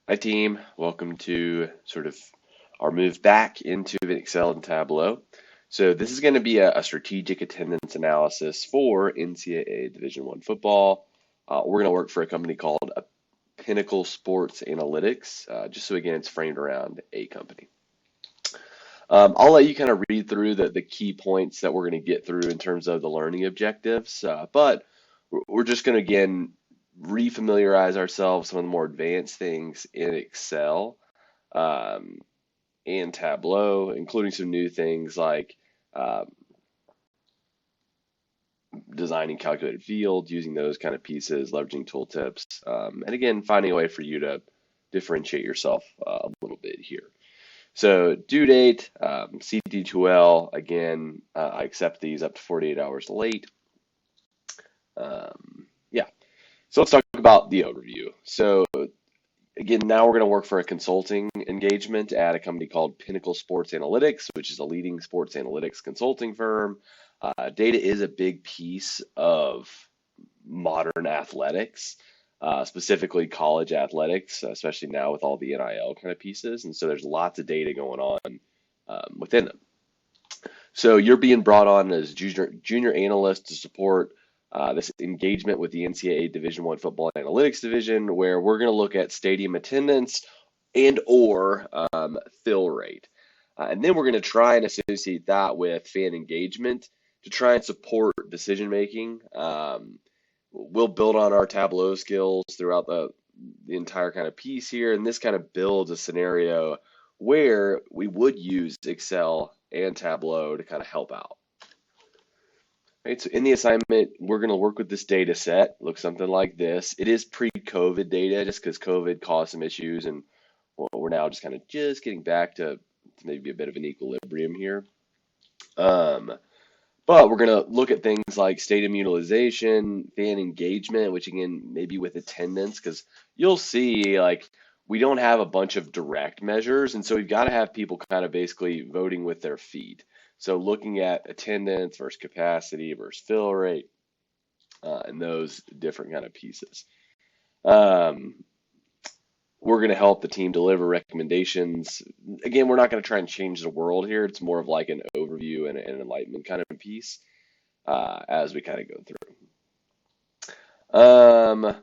Hi team, welcome to sort of our move back into Excel and Tableau. So this is going to be a strategic attendance analysis for NCAA Division I football. We're going to work for a company called Pinnacle Sports Analytics, just so again it's framed around a company. I'll let you kind of read through the key points that we're going to get through in terms of the learning objectives, but we're just going to again refamiliarize ourselves with some of the more advanced things in Excel and Tableau, including some new things like designing calculated fields, using those kind of pieces, leveraging tooltips, and again, finding a way for you to differentiate yourself a little bit here. So due date, CD2L, again, I accept these up to 48 hours late. Yeah, so let's talk about the overview. So again, now we're going to work for a consulting engagement at a company called Pinnacle Sports Analytics, which is a leading sports analytics consulting firm. Data is a big piece of modern athletics, specifically college athletics, especially now with all the NIL kind of pieces. And so there's lots of data going on within them. So you're being brought on as junior analyst to support this engagement with the NCAA Division I football analytics division, where we're going to look at stadium attendance and or fill rate. And then we're going to try and associate that with fan engagement to try and support decision making. We'll build on our Tableau skills throughout the entire kind of piece here, and this kind of builds a scenario where we would use Excel and Tableau to kind of help out. Right, so in the assignment, we're going to work with this data set. Looks something like this. It is pre-COVID data, just because COVID caused some issues, and we're now just kind of getting back to maybe a bit of an equilibrium here. But we're going to look at things like stadium utilization, fan engagement, which again, maybe with attendance, because you'll see like we don't have a bunch of direct measures. And so we've got to have people kind of basically voting with their feet. So looking at attendance versus capacity versus fill rate and those different kind of pieces. We're going to help the team deliver recommendations. Again, we're not going to try and change the world here. It's more of like an overview and an enlightenment kind of piece as we kind of go through.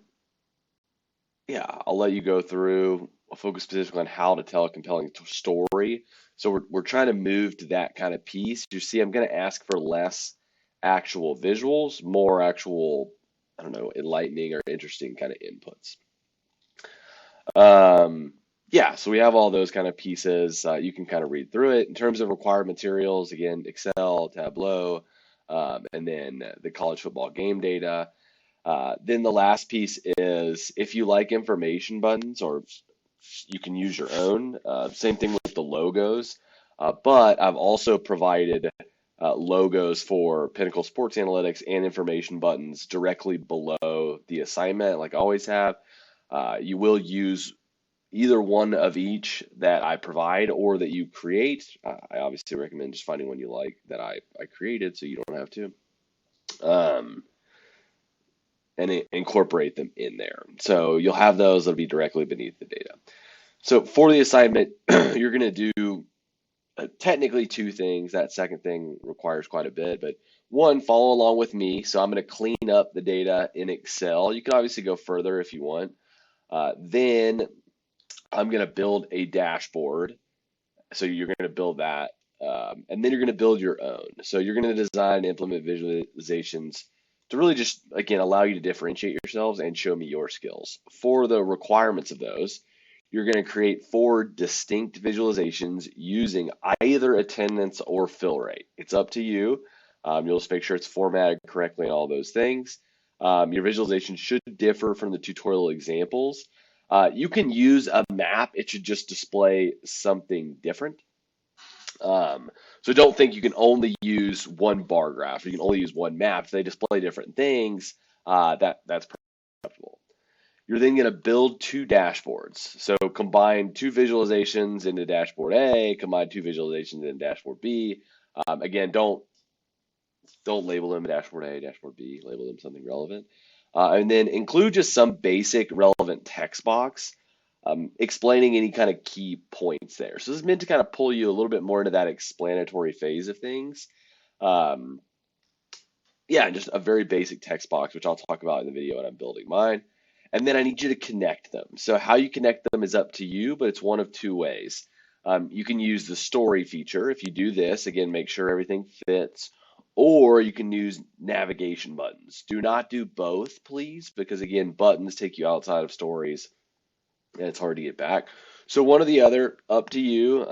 Yeah, I'll let you go through. I'll focus specifically on how to tell a compelling story. So we're trying to move to that kind of piece. You see, I'm going to ask for less actual visuals, more actual, I don't know, enlightening or interesting kind of inputs. Yeah, so we have all those kind of pieces. You can kind of read through it. In terms of required materials, again, Excel, Tableau, and then the college football game data. Then the last piece is if you like information buttons, or you can use your own. Same thing with the logos. But I've also provided logos for Pinnacle Sports Analytics and information buttons directly below the assignment, like I always have. You will use either one of each that I provide or that you create. I obviously recommend just finding one you like that I created so you don't have to. And incorporate them in there. So you'll have those that'll be directly beneath the data. So for the assignment, you're going to do technically two things. That second thing requires quite a bit, but one, follow along with me. So I'm going to clean up the data in Excel. You can obviously go further if you want. Then I'm going to build a dashboard. So you're going to build that. And then you're going to build your own. So you're going to design and implement visualizations to really just, again, allow you to differentiate yourselves and show me your skills. For the requirements of those, you're going to create 4 distinct visualizations using either attendance or fill rate. It's up to you. You'll just make sure it's formatted correctly and all those things. Your visualization should differ from the tutorial examples. You can use a map. It should just display something different. So don't think you can only use one bar graph. You can only use one map. If they display different things, that's acceptable. You're then going to build 2 dashboards. So combine 2 visualizations into dashboard A, combine 2 visualizations into dashboard B. Again, don't label them dashboard A, dashboard B. Label them something relevant. And then include just some basic relevant text box. explaining any kind of key points there. So this is meant to kind of pull you a little bit more into that explanatory phase of things. Um, yeah, just a very basic text box, which I'll talk about in the video when I'm building mine. And then I need you to connect them. So how you connect them is up to you, but it's one of two ways. You can use the story feature. If you do this, again, make sure everything fits. Or you can use navigation buttons. Do not do both, please, because again, buttons take you outside of stories and it's hard to get back. So one or the other, up to you.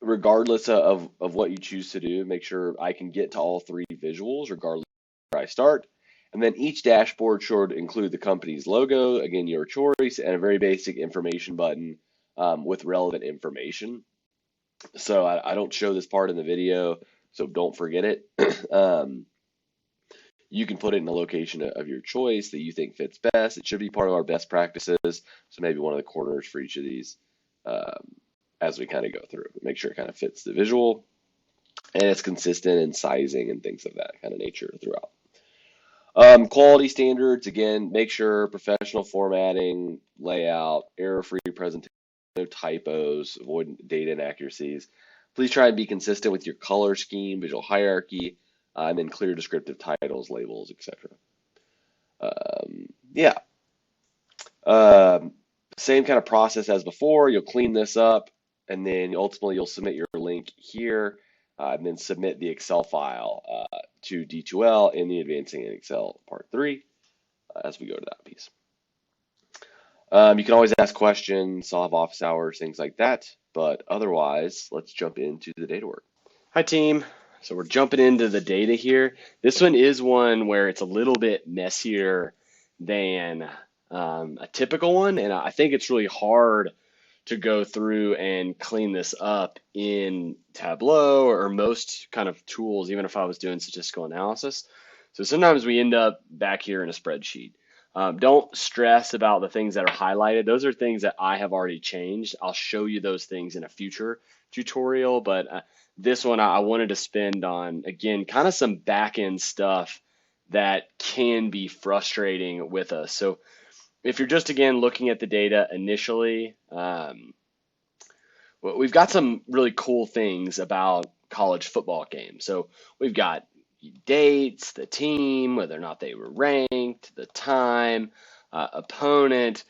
Regardless of what you choose to do, make sure I can get to all three visuals regardless of where I start. And then each dashboard should include the company's logo, again, your choice, and a very basic information button with relevant information. So I don't show this part in the video, so don't forget it. You can put it in a location of your choice that you think fits best. It should be part of our best practices. So maybe one of the corners for each of these as we kind of go through. Make sure it kind of fits the visual and it's consistent in sizing and things of that kind of nature throughout. Quality standards, again, make sure professional formatting, layout, error-free presentation, no typos, avoid data inaccuracies. Please try and be consistent with your color scheme, visual hierarchy, and then clear descriptive titles, labels, etc. Yeah. Same kind of process as before. You'll clean this up, and then ultimately you'll submit your link here, and then submit the Excel file to D2L in the Advancing in Excel Part 3 as we go to that piece. You can always ask questions, I'll have office hours, things like that, but otherwise, let's jump into the data work. Hi, team. So we're jumping into the data here. This one is one where it's a little bit messier than a typical one, and I think it's really hard to go through and clean this up in Tableau or most kind of tools, even if I was doing statistical analysis. So sometimes we end up back here in a spreadsheet. Don't stress about the things that are highlighted. Those are things that I have already changed. I'll show you those things in a future tutorial, but this one I wanted to spend on, again, kind of some back-end stuff that can be frustrating with us. So if you're just, again, looking at the data initially, well, we've got some really cool things about college football games. So we've got dates, the team, whether or not they were ranked, the time, opponent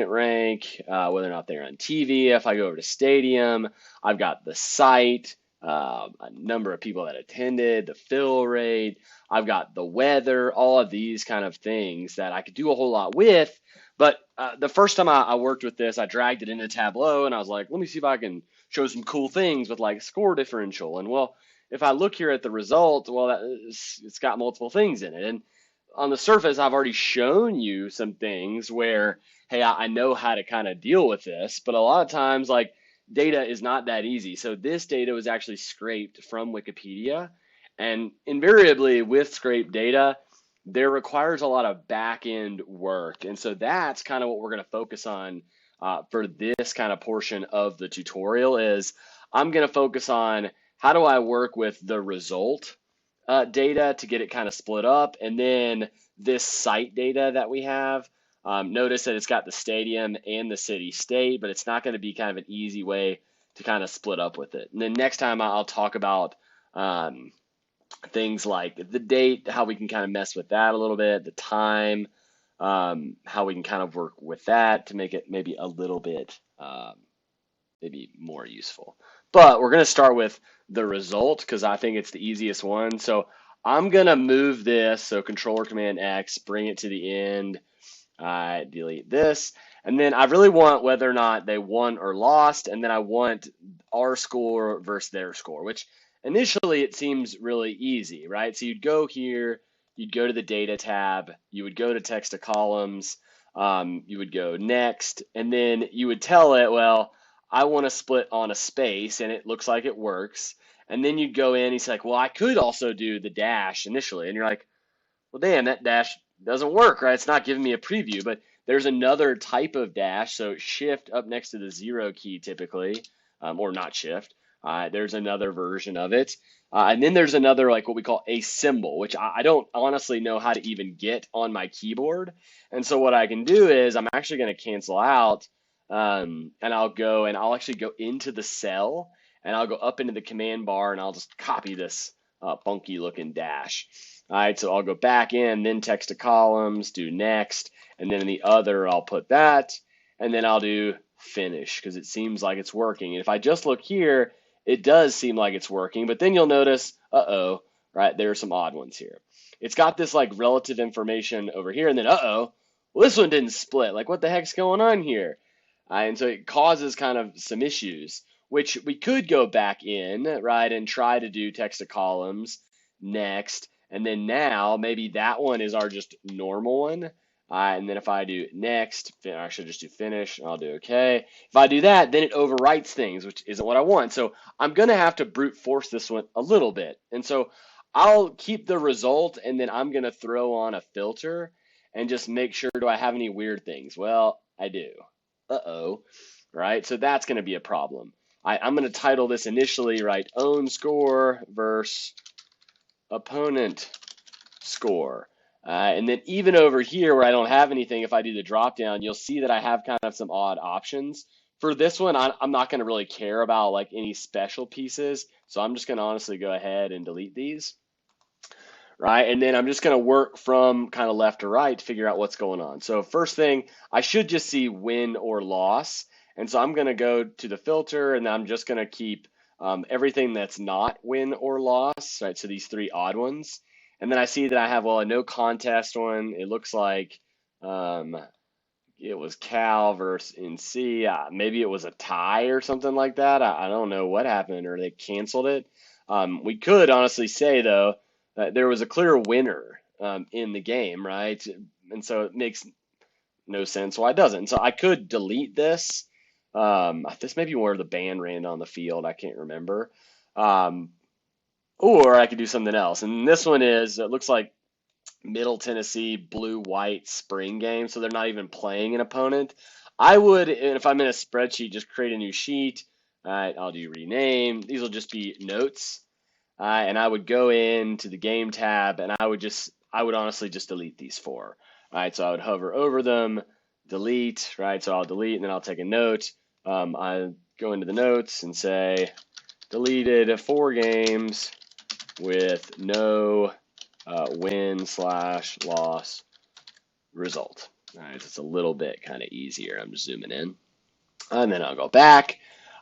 rank, whether or not they're on TV. If I go over to Stadium, I've got the site, a number of people that attended, the fill rate, I've got the weather, all of these kind of things that I could do a whole lot with. But the first time I worked with this, I dragged it into Tableau and I was like, let me see if I can show some cool things with like score differential. And well, if I look here at the result, well, it's got multiple things in it. And on the surface, I've already shown you some things where, hey, I know how to kind of deal with this, but a lot of times, like, data is not that easy. So this data was actually scraped from Wikipedia, and invariably with scraped data, there requires a lot of back-end work. And so that's kind of what we're going to focus on for this kind of portion of the tutorial is I'm going to focus on how do I work with the result data to get it kind of split up, and then this site data that we have. Notice that it's got the stadium and the city state, but it's not going to be kind of an easy way to kind of split up with it. And then next time I'll talk about things like the date, how we can kind of mess with that a little bit, the time, how we can kind of work with that to make it maybe a little bit maybe more useful. But we're going to start with the result because I think it's the easiest one. So I'm going to move this, so Control or Command X, bring it to the end, delete this, and then I really want whether or not they won or lost, and then I want our score versus their score, which initially it seems really easy, right? So you'd go here, you'd go to the data tab, you would go to text to columns, you would go next, and then you would tell it, well, I want to split on a space, and it looks like it works. And then you'd go in, he's like, well, I could also do the dash initially. And you're like, well, damn, that dash doesn't work, right? It's not giving me a preview, but there's another type of dash. So shift up next to the 0 key typically, or not shift, There's another version of it. And then there's another, like what we call a symbol, which I don't honestly know how to even get on my keyboard. And so what I can do is I'm actually going to cancel out, and I'll actually go into the cell, and I'll go up into the command bar, and I'll just copy this funky looking dash. All right, so I'll go back in, then text to columns, do next, and then in the other, I'll put that, and then I'll do finish because it seems like it's working. And if I just look here, it does seem like it's working, but then you'll notice, right, there are some odd ones here. It's got this like relative information over here, and then well, this one didn't split. Like, what the heck's going on here? And so it causes kind of some issues, which we could go back in, right, and try to do text to columns next. And then now maybe that one is our just normal one. And then if I do next, I should just do finish. I'll do okay. If I do that, then it overwrites things, which isn't what I want. So I'm going to have to brute force this one a little bit. And so I'll keep the result, and then I'm going to throw on a filter and just make sure, do I have any weird things? Well, I do. Right? So that's going to be a problem. I'm going to title this initially, right, own score versus opponent score. And then even over here where I don't have anything, if I do the drop down, you'll see that I have kind of some odd options. For this one, I'm not going to really care about like any special pieces. So I'm just going to honestly go ahead and delete these. Right, and then I'm just going to work from kind of left to right to figure out what's going on. So first thing, I should just see win or loss. And so I'm going to go to the filter, and I'm just going to keep everything that's not win or loss, right? So these three odd ones. And then I see that I have, well, a no contest one. It looks like it was Cal versus NC. Maybe it was a tie or something like that. I don't know what happened, or they canceled it. We could honestly say, though, there was a clear winner in the game, right? And so it makes no sense why it doesn't. So I could delete this. This may be where the band ran on the field. I can't remember. Or I could do something else. And this one is, it looks like Middle Tennessee blue-white spring game. So they're not even playing an opponent. I would, if I'm in a spreadsheet, just create a new sheet. All right, I'll do rename. These will just be notes. And I would go into the game tab, and I would honestly just delete these four. All right, so I would hover over them, delete, right? So I'll delete, and then I'll take a note. I go into the notes and say, deleted 4 games with no win/loss result. All right, so it's a little bit kind of easier. I'm just zooming in. And then I'll go back.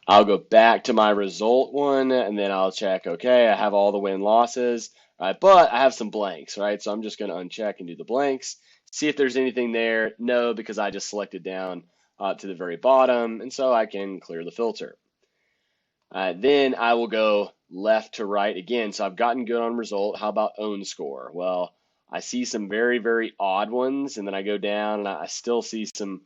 I'll go back to my result one, and then I'll check, okay, I have all the win-losses, right? But I have some blanks, right? So I'm just going to uncheck and do the blanks, see if there's anything there. No, because I just selected down to the very bottom, and so I can clear the filter. Then I will go left to right again. So I've gotten good on result. How about own score? Well, I see some very, very odd ones, and then I go down, and I still see some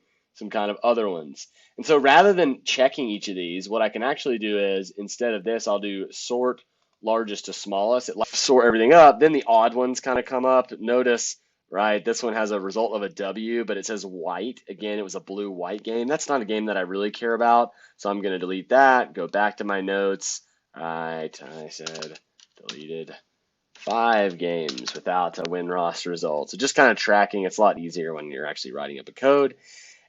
kind of other ones. And so rather than checking each of these, what I can actually do is, instead of this, I'll do sort largest to smallest. It sort everything up. Then the odd ones kind of come up. Notice, right, this one has a result of a W, but it says white. Again, it was a blue-white game. That's not a game that I really care about. So I'm going to delete that, go back to my notes. All right, I said deleted 5 games without a win-loss result. So just kind of tracking. It's a lot easier when you're actually writing up a code.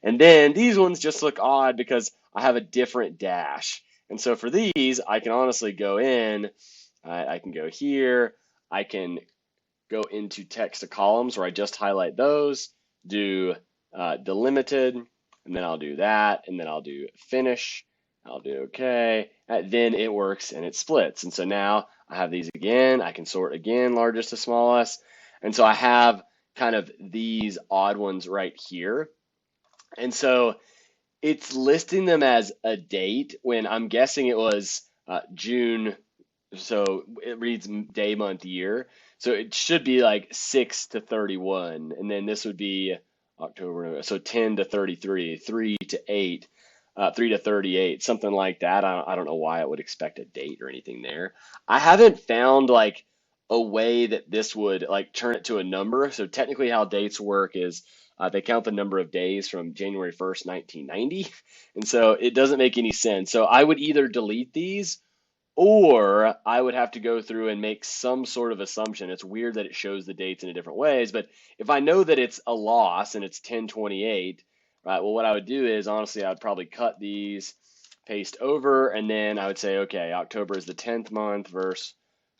And then these ones just look odd because I have a different dash. And so for these, I can honestly go in, I can go here, I can go into text to columns where I just highlight those, do delimited, and then I'll do that, and then I'll do finish, I'll do okay, then it works and it splits. And so now I have these again, I can sort again, largest to smallest, and so I have kind of these odd ones right here. And so it's listing them as a date when I'm guessing it was June. So it reads day, month, year. So it should be like 6 to 31. And then this would be October. So 10 to 33, 3 to 8, 3 to 38, something like that. I don't know why I would expect a date or anything there. I haven't found like a way that this would like turn it to a number. So technically how dates work is they count the number of days from January 1st, 1990. And so it doesn't make any sense. So I would either delete these Or I would have to go through and make some sort of assumption. It's weird that it shows the dates in a different ways, but if I know that it's a loss and it's 10/28, right? Well, what I would do is honestly, I would probably cut these, paste over, and then I would say, okay, October is the 10th month versus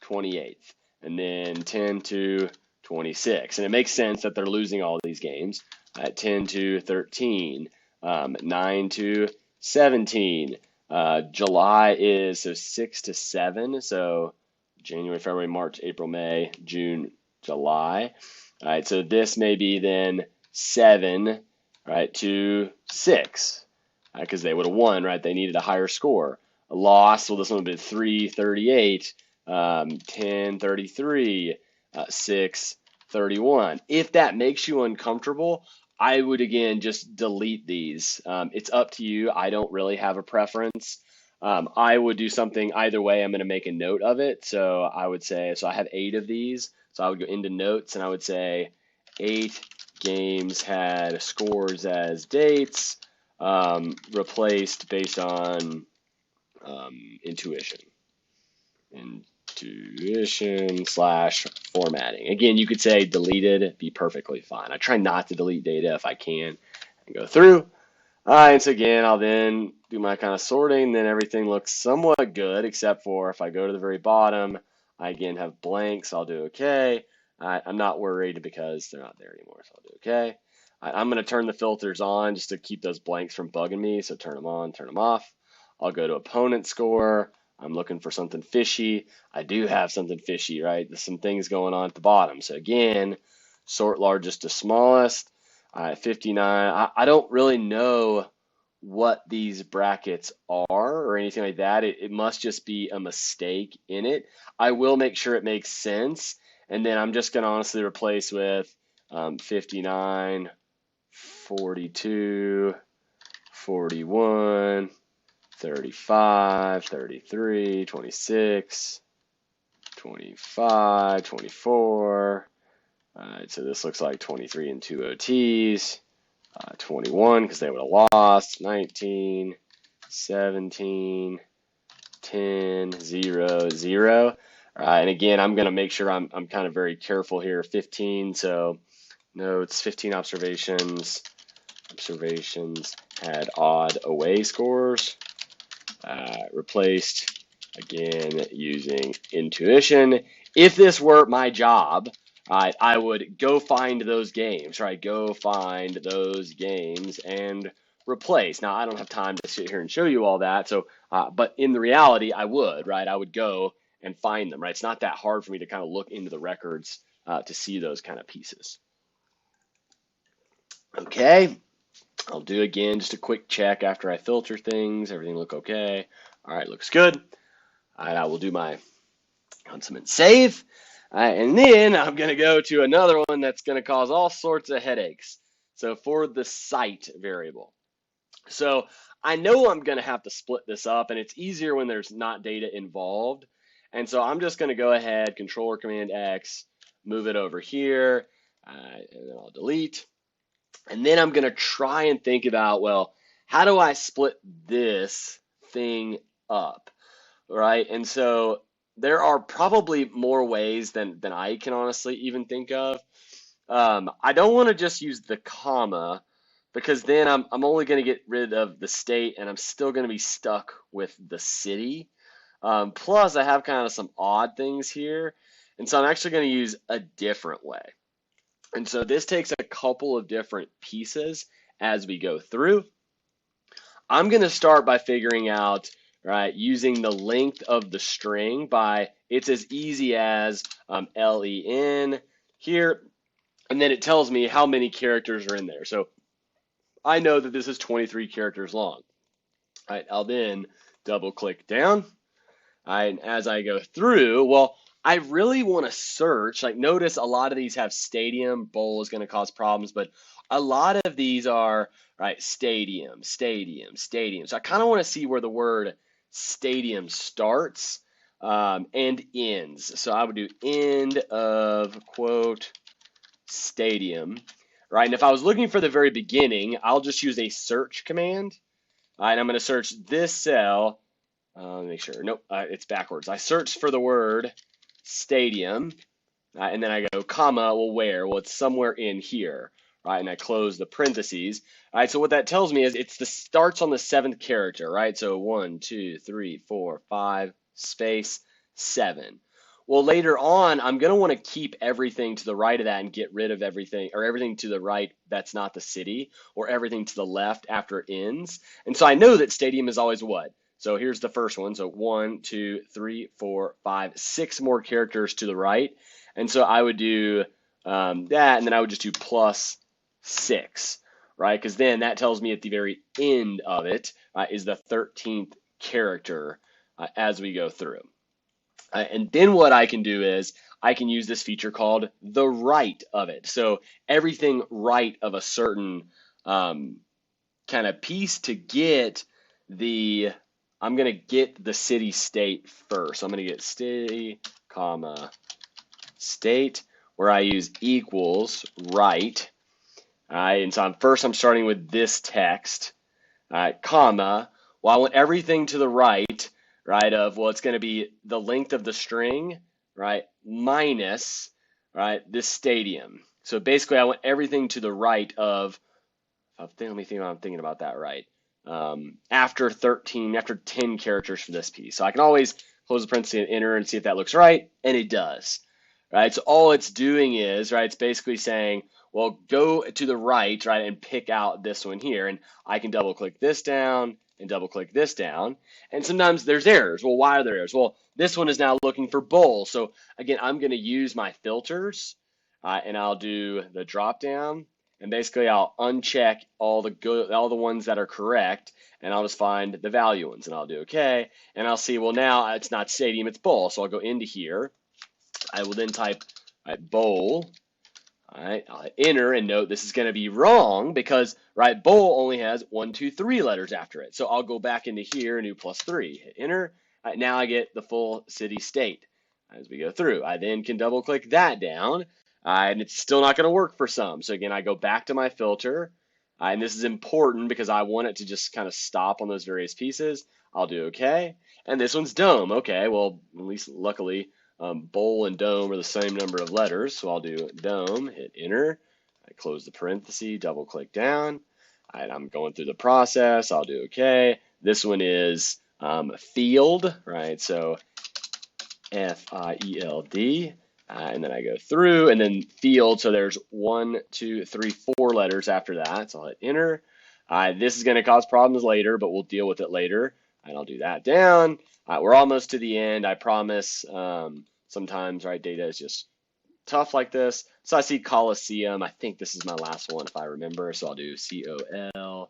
28th, and then 10 to 26. And it makes sense that they're losing all of these games at 10 to 13, 9 to 17. July is so 6 to 7. So January, February, March, April, May, June, July. All right. So this may be then 7, right, to 6, because they would have won, right? They needed a higher score. A loss, well, this one would have been 3:38, 10:33, 6:31. If that makes you uncomfortable, I would again just delete these. It's up to you. I don't really have a preference. I would do something either way. I'm going to make a note of it. So I would say, so I have 8 of these. So I would go into notes and I would say 8 games had scores as dates, replaced based on intuition. Intuition slash formatting. Again, you could say deleted, be perfectly fine. I try not to delete data if I can and go through. And so again, I'll then do my kind of sorting, then everything looks somewhat good, except for if I go to the very bottom, I again have blanks, I'll do okay. I'm not worried because they're not there anymore, so I'll do okay. I'm going to turn the filters on just to keep those blanks from bugging me, so turn them on, turn them off. I'll go to opponent score. I'm looking for something fishy. I do have something fishy, right? There's some things going on at the bottom. So again, sort largest to smallest. 59. I don't really know what these brackets are or anything like that. It must just be a mistake in it. I will make sure it makes sense. And then I'm just going to honestly replace with 59, 42, 41, 35, 33, 26, 25, 24. All right, so this looks like 23 and 2 OTs, 21 because they would have lost, 19, 17, 10, 0, 0. And again, I'm going to make sure I'm kind of very careful here. 15, so notes, 15 observations. Observations had odd away scores. Replaced, again, using intuition. If this were my job, I would go find those games, right? Go find those games and replace. Now, I don't have time to sit here and show you all that. So, but in the reality, I would, right? I would go and find them, right? It's not that hard for me to kind of look into the records to see those kind of pieces. Okay, I'll do again just a quick check after I filter things. Everything look okay? All right, looks good. All right, I will do my consummate save. And then I'm going to go to another one that's going to cause all sorts of headaches. So for the site variable. So I know I'm going to have to split this up, and it's easier when there's not data involved. And so I'm just going to go ahead, Control or Command X, move it over here, and then I'll delete. And then I'm going to try and think about, well, how do I split this thing up, right? And so there are probably more ways than I can honestly even think of. I don't want to just use the comma because then I'm only going to get rid of the state and I'm still going to be stuck with the city. Plus, I have kind of some odd things here. And so I'm actually going to use a different way. And so this takes a couple of different pieces as we go through. I'm going to start by figuring out, right, using the length of the string by, it's as easy as len here, and then it tells me how many characters are in there. So I know that this is 23 characters long. All right, I'll then double click down. All right, and as I go through, well, I really want to search. Like, notice a lot of these have stadium. Bowl is going to cause problems, but a lot of these are, right, stadium, stadium, stadium. So I kind of want to see where the word stadium starts and ends. So I would do end of quote stadium, right? And if I was looking for the very beginning, I'll just use a search command. All right, I'm going to search this cell Let me make sure. Nope, it's backwards. I search for the word stadium, and then I go, comma, well, where? Well, it's somewhere in here, right? And I close the parentheses. All right, so what that tells me is starts on the seventh character, right? So 1, 2, 3, 4, 5, space, 7. Well, later on, I'm going to want to keep everything to the right of that and get rid of everything, or everything to the right that's not the city, or everything to the left after it ends. And so I know that stadium is always what? So here's the first one. So 1, 2, 3, 4, 5, 6 more characters to the right. And so I would do that, and then I would just do plus 6, right? Because then that tells me at the very end of it is the 13th character as we go through. And then what I can do is I can use this feature called the right of it. So everything right of a certain kind of piece to get the, I'm going to get the city state first. So I'm going to get city, comma, state, where I use equals right. All right, and so I'm starting with this text, comma. Well, I want everything to the right, right, of, well, it's going to be the length of the string, right, minus, right, this stadium. So basically, I want everything to the right of, let me think I'm thinking about that right, after 10 characters for this piece. So I can always close the parenthesis and enter and see if that looks right, and it does. Right, so all it's doing is, right, it's basically saying, well, go to the right, right, and pick out this one here, and I can double click this down and double click this down, and sometimes there's errors. Well, why are there errors? Well, this one is now looking for bowl, so again, I'm going to use my filters, and I'll do the drop down, and basically I'll uncheck all the ones that are correct, and I'll just find the value ones, and I'll do okay, and I'll see, well, now it's not stadium, it's bowl, so I'll go into here. I will then type bowl. All right, I'll hit enter, and note this is going to be wrong because, right, bowl only has 1, 2, 3 letters after it. So I'll go back into here and do +3. Hit enter. All right, now I get the full city state as we go through. I then can double click that down, and it's still not going to work for some. So again, I go back to my filter, and this is important because I want it to just kind of stop on those various pieces. I'll do okay, and this one's dome. Okay, well, at least luckily, bowl and dome are the same number of letters, so I'll do dome, hit enter, I close the parenthesis, double click down, and I'm going through the process, I'll do okay. This one is field, right, so F-I-E-L-D, and then I go through, and then field, so there's 1, 2, 3, 4 letters after that, so I'll hit enter. This is going to cause problems later, but we'll deal with it later, and I'll do that down. We're almost to the end, I promise. Sometimes, right, data is just tough like this. So I see Coliseum. I think this is my last one if I remember. So I'll do C-O-L-I-S-E-U-M.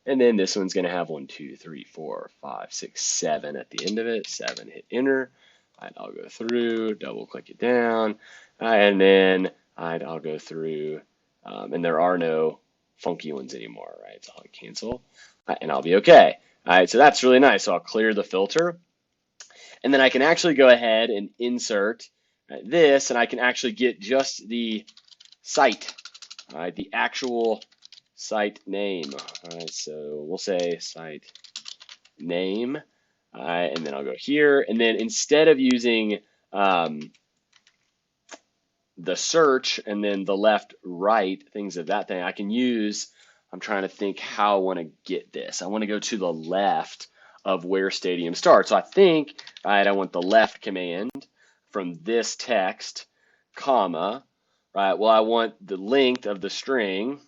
And then this one's going to have 1, 2, 3, 4, 5, 6, 7 at the end of it. 7, hit enter. I'll go through, double click it down. And then I'll go through. And there are no funky ones anymore, right? So I'll cancel. And I'll be okay. All right, so that's really nice. So I'll clear the filter. And then I can actually go ahead and insert this, and I can actually get just the site, all right, the actual site name. All right, so we'll say site name, and then I'll go here. And then instead of using the search and then the left, right, things of that thing, I can use, I'm trying to think how I want to get this. I want to go to the left of where stadium starts. So I think, right, I want the left command from this text, comma, right, well, I want the length of the string.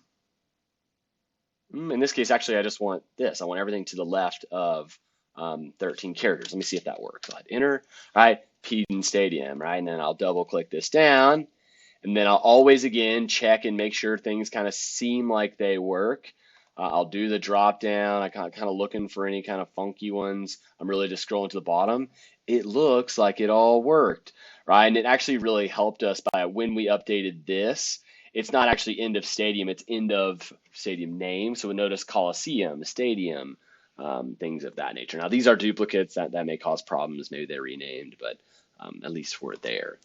In this case, actually, I just want this. I want everything to the left of 13 characters. Let me see if that works. I'll hit enter, right, Peden Stadium, right, and then I'll double click this down, and then I'll always, again, check and make sure things kind of seem like they work. I'll do the drop down. I'm kind of looking for any kind of funky ones. I'm really just scrolling to the bottom. It looks like it all worked, right? And it actually really helped us by when we updated this. It's not actually end of stadium, it's end of stadium name. So we notice Coliseum, stadium, things of that nature. Now these are duplicates that may cause problems. Maybe they're renamed, but at least we're there.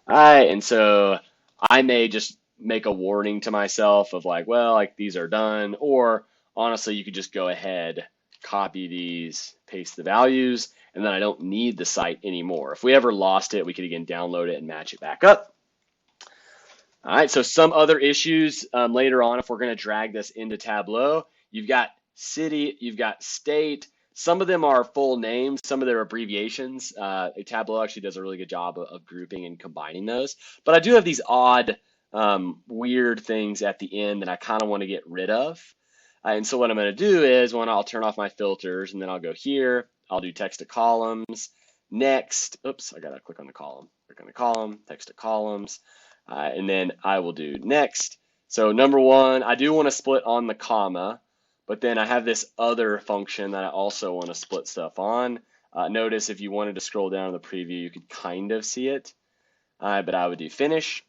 All right, and so I may just make a warning to myself of like, well, like these are done, or honestly, you could just go ahead copy these, paste the values, and then I don't need the site anymore. If we ever lost it, we could again download it and match it back up. All right, so some other issues later on, if we're going to drag this into Tableau, you've got city, you've got state. Some of them are full names, some of them are abbreviations. Tableau actually does a really good job of grouping and combining those. But I do have these odd, weird things at the end that I kind of want to get rid of. And so what I'm going to do is I'll turn off my filters, and then I'll go here. I'll do text to columns. Next, oops, I got to click on the column. Click on the column, text to columns. And then I will do next. So number one, I do want to split on the comma, but then I have this other function that I also want to split stuff on. Notice if you wanted to scroll down to the preview, you could kind of see it, but I would do finish.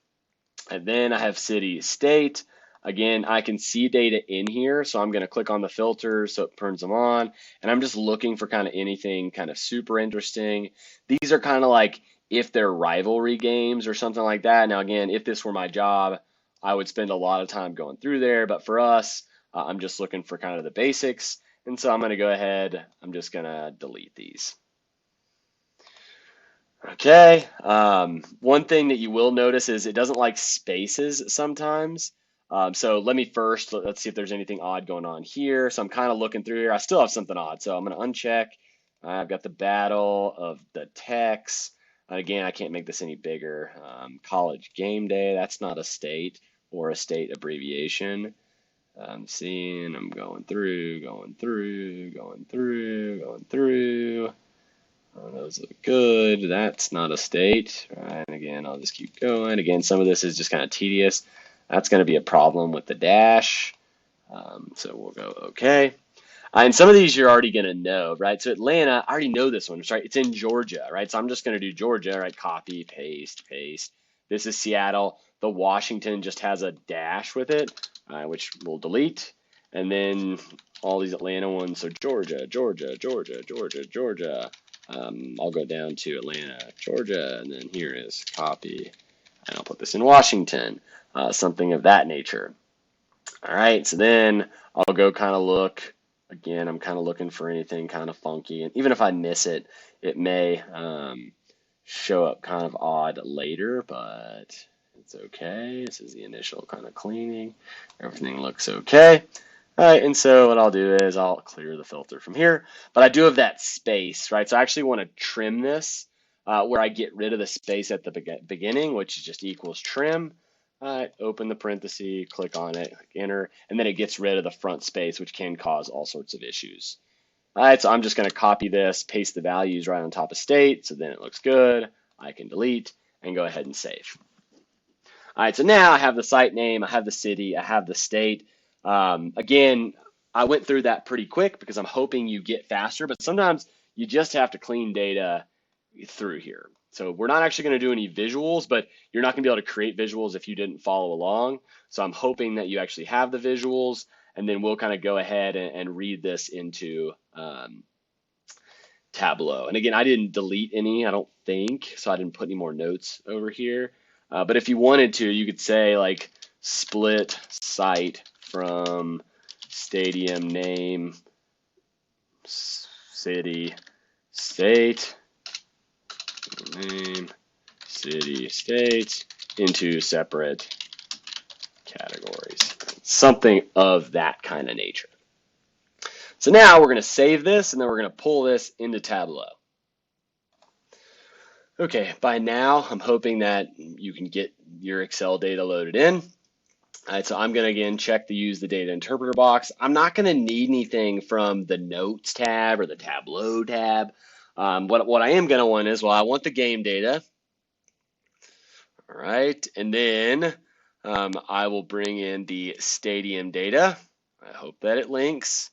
And then I have city, state. Again, I can see data in here, so I'm going to click on the filters so it turns them on, and I'm just looking for kind of anything kind of super interesting. These are kind of like if they're rivalry games or something like that. Now, again, if this were my job, I would spend a lot of time going through there, but for us, I'm just looking for kind of the basics, and so I'm going to go ahead, I'm just going to delete these. Okay, one thing that you will notice is it doesn't like spaces sometimes. So let's see if there's anything odd going on here. So I'm kind of looking through here. I still have something odd, so I'm going to uncheck. I've got the battle of the text. Again, I can't make this any bigger. College game day, that's not a state or a state abbreviation. I'm seeing, I'm going through. Oh, those look good. That's not a state. All right, and again, I'll just keep going. Again, some of this is just kind of tedious. That's going to be a problem with the dash. So we'll go okay. And some of these you're already going to know, right? So Atlanta, I already know this one, right? It's in Georgia, right? So I'm just going to do Georgia, right? Copy, paste, paste. This is Seattle. The Washington just has a dash with it, which we'll delete. And then all these Atlanta ones, so Georgia. I'll go down to Atlanta, Georgia, and then here is copy, and I'll put this in Washington, something of that nature. All right, so then I'll go kind of look. Again, I'm kind of looking for anything kind of funky, and even if I miss it, it may show up kind of odd later, but it's okay. This is the initial kind of cleaning. Everything looks okay. All right, and so what I'll do is I'll clear the filter from here, but I do have that space, right? So I actually want to trim this where I get rid of the space at the beginning, which is just equals trim. Open the parenthesis, click on it, click enter, and then it gets rid of the front space, which can cause all sorts of issues. All right, so I'm just going to copy this, paste the values right on top of state, so then it looks good. I can delete and go ahead and save. All right, so now I have the site name, I have the city, I have the state. Again, I went through that pretty quick because I'm hoping you get faster, but sometimes you just have to clean data through here. So we're not actually going to do any visuals, but you're not going to be able to create visuals if you didn't follow along. So I'm hoping that you actually have the visuals, and then we'll kind of go ahead and read this into Tableau. And again, I didn't delete any, I don't think, so I didn't put any more notes over here. But if you wanted to, you could say like split site from stadium name, city, state, name, city, state, into separate categories. Something of that kind of nature. So now we're going to save this, and then we're going to pull this into Tableau. Okay, by now I'm hoping that you can get your Excel data loaded in. All right, so I'm going to again check the use the data interpreter box. I'm not going to need anything from the notes tab or the Tableau tab. What I am going to want is, well, I want the game data. All right, and then I will bring in the stadium data. I hope that it links.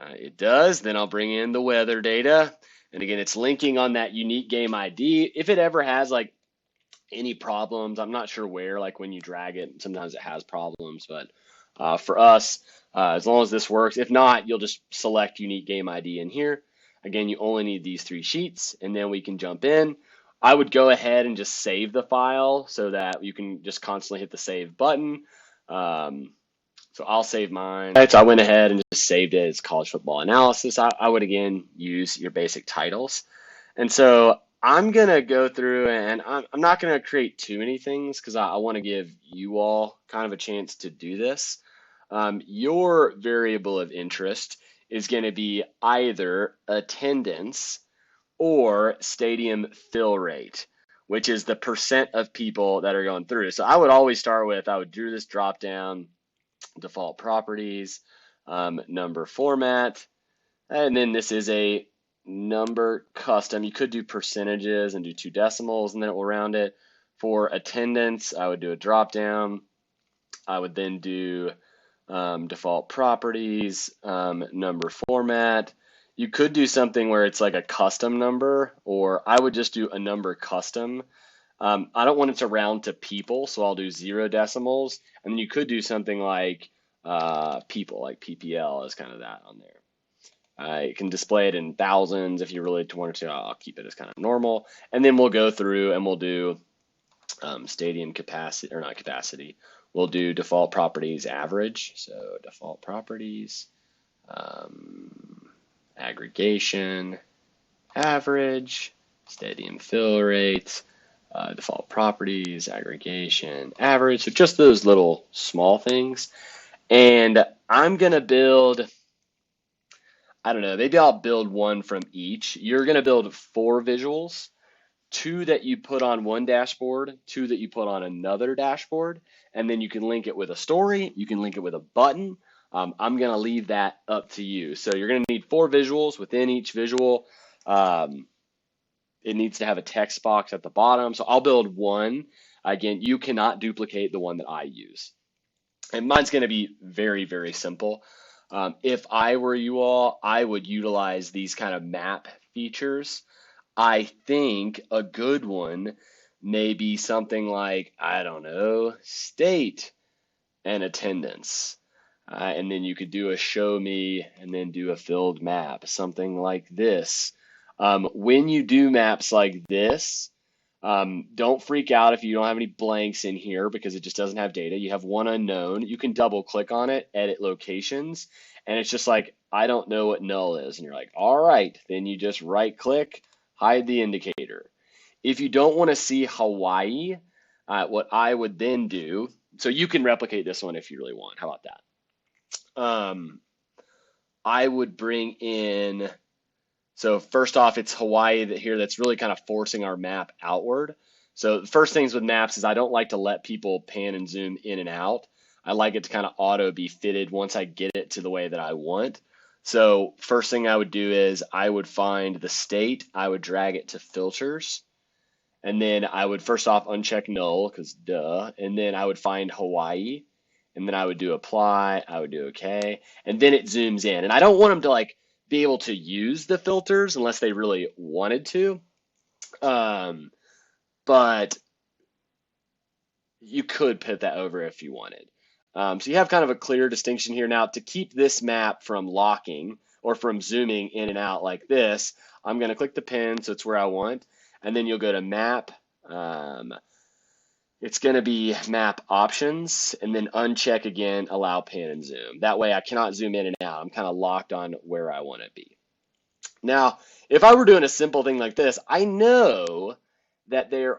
It does. Then I'll bring in the weather data. And again, it's linking on that unique game ID. If it ever has like any problems, I'm not sure where, like when you drag it, sometimes it has problems, but for us, as long as this works, if not, you'll just select unique game ID in here. Again, you only need these 3 sheets, and then we can jump in. I would go ahead and just save the file so that you can just constantly hit the save button. So I'll save mine. Right, so I went ahead and just saved it as college football analysis. I would again use your basic titles. And so I'm going to go through and I'm not going to create too many things because I want to give you all kind of a chance to do this. Your variable of interest is going to be either attendance or stadium fill rate, which is the percent of people that are going through. So I would always start with, I would do this drop down, default properties, number format, and then this is a number custom. You could do percentages and do 2 decimals and then it will round it. For attendance, I would do a drop down. I would then do default properties, number format. You could do something where it's like a custom number, or I would just do a number custom. I don't want it to round to people, so I'll do 0 decimals. And then you could do something like people, like PPL is kind of that on there. You can display it in thousands if you really wanted to. I'll keep it as kind of normal. And then we'll go through and we'll do stadium capacity, or not capacity. We'll do default properties average. So default properties, aggregation, average, stadium fill rate, default properties, aggregation, average. So just those little small things. And I'm going to build, I don't know, maybe I'll build one from each. You're going to build 4 visuals, 2 that you put on one dashboard, 2 that you put on another dashboard, and then you can link it with a story, you can link it with a button. I'm going to leave that up to you. So you're going to need 4 visuals. Within each visual, it needs to have a text box at the bottom. So I'll build one. Again, you cannot duplicate the one that I use. And mine's going to be very, very simple. If I were you all, I would utilize these kind of map features. I think a good one may be something like, I don't know, state and attendance. And then you could do a show me and then do a filled map, something like this. When you do maps like this, don't freak out if you don't have any blanks in here because it just doesn't have data. You have one unknown. You can double click on it, edit locations, and it's just like, I don't know what null is. And you're like, all right, then you just right click, hide the indicator. If you don't want to see Hawaii, what I would then do, so you can replicate this one if you really want. How about that? I would bring in, so first off, it's Hawaii here that's really kind of forcing our map outward. So the first things with maps is I don't like to let people pan and zoom in and out. I like it to kind of auto be fitted once I get it to the way that I want. So first thing I would do is I would find the state, I would drag it to filters, and then I would first off uncheck null because duh, and then I would find Hawaii, and then I would do apply, I would do okay, and then it zooms in. And I don't want them to like be able to use the filters unless they really wanted to, but you could put that over if you wanted. So you have kind of a clear distinction here. Now to keep this map from locking or from zooming in and out like this, I'm going to click the pen so it's where I want, and then you'll go to map. It's going to be map options, and then uncheck again, allow pan and zoom. That way I cannot zoom in and out. I'm kind of locked on where I want to be. Now, if I were doing a simple thing like this, I know that there's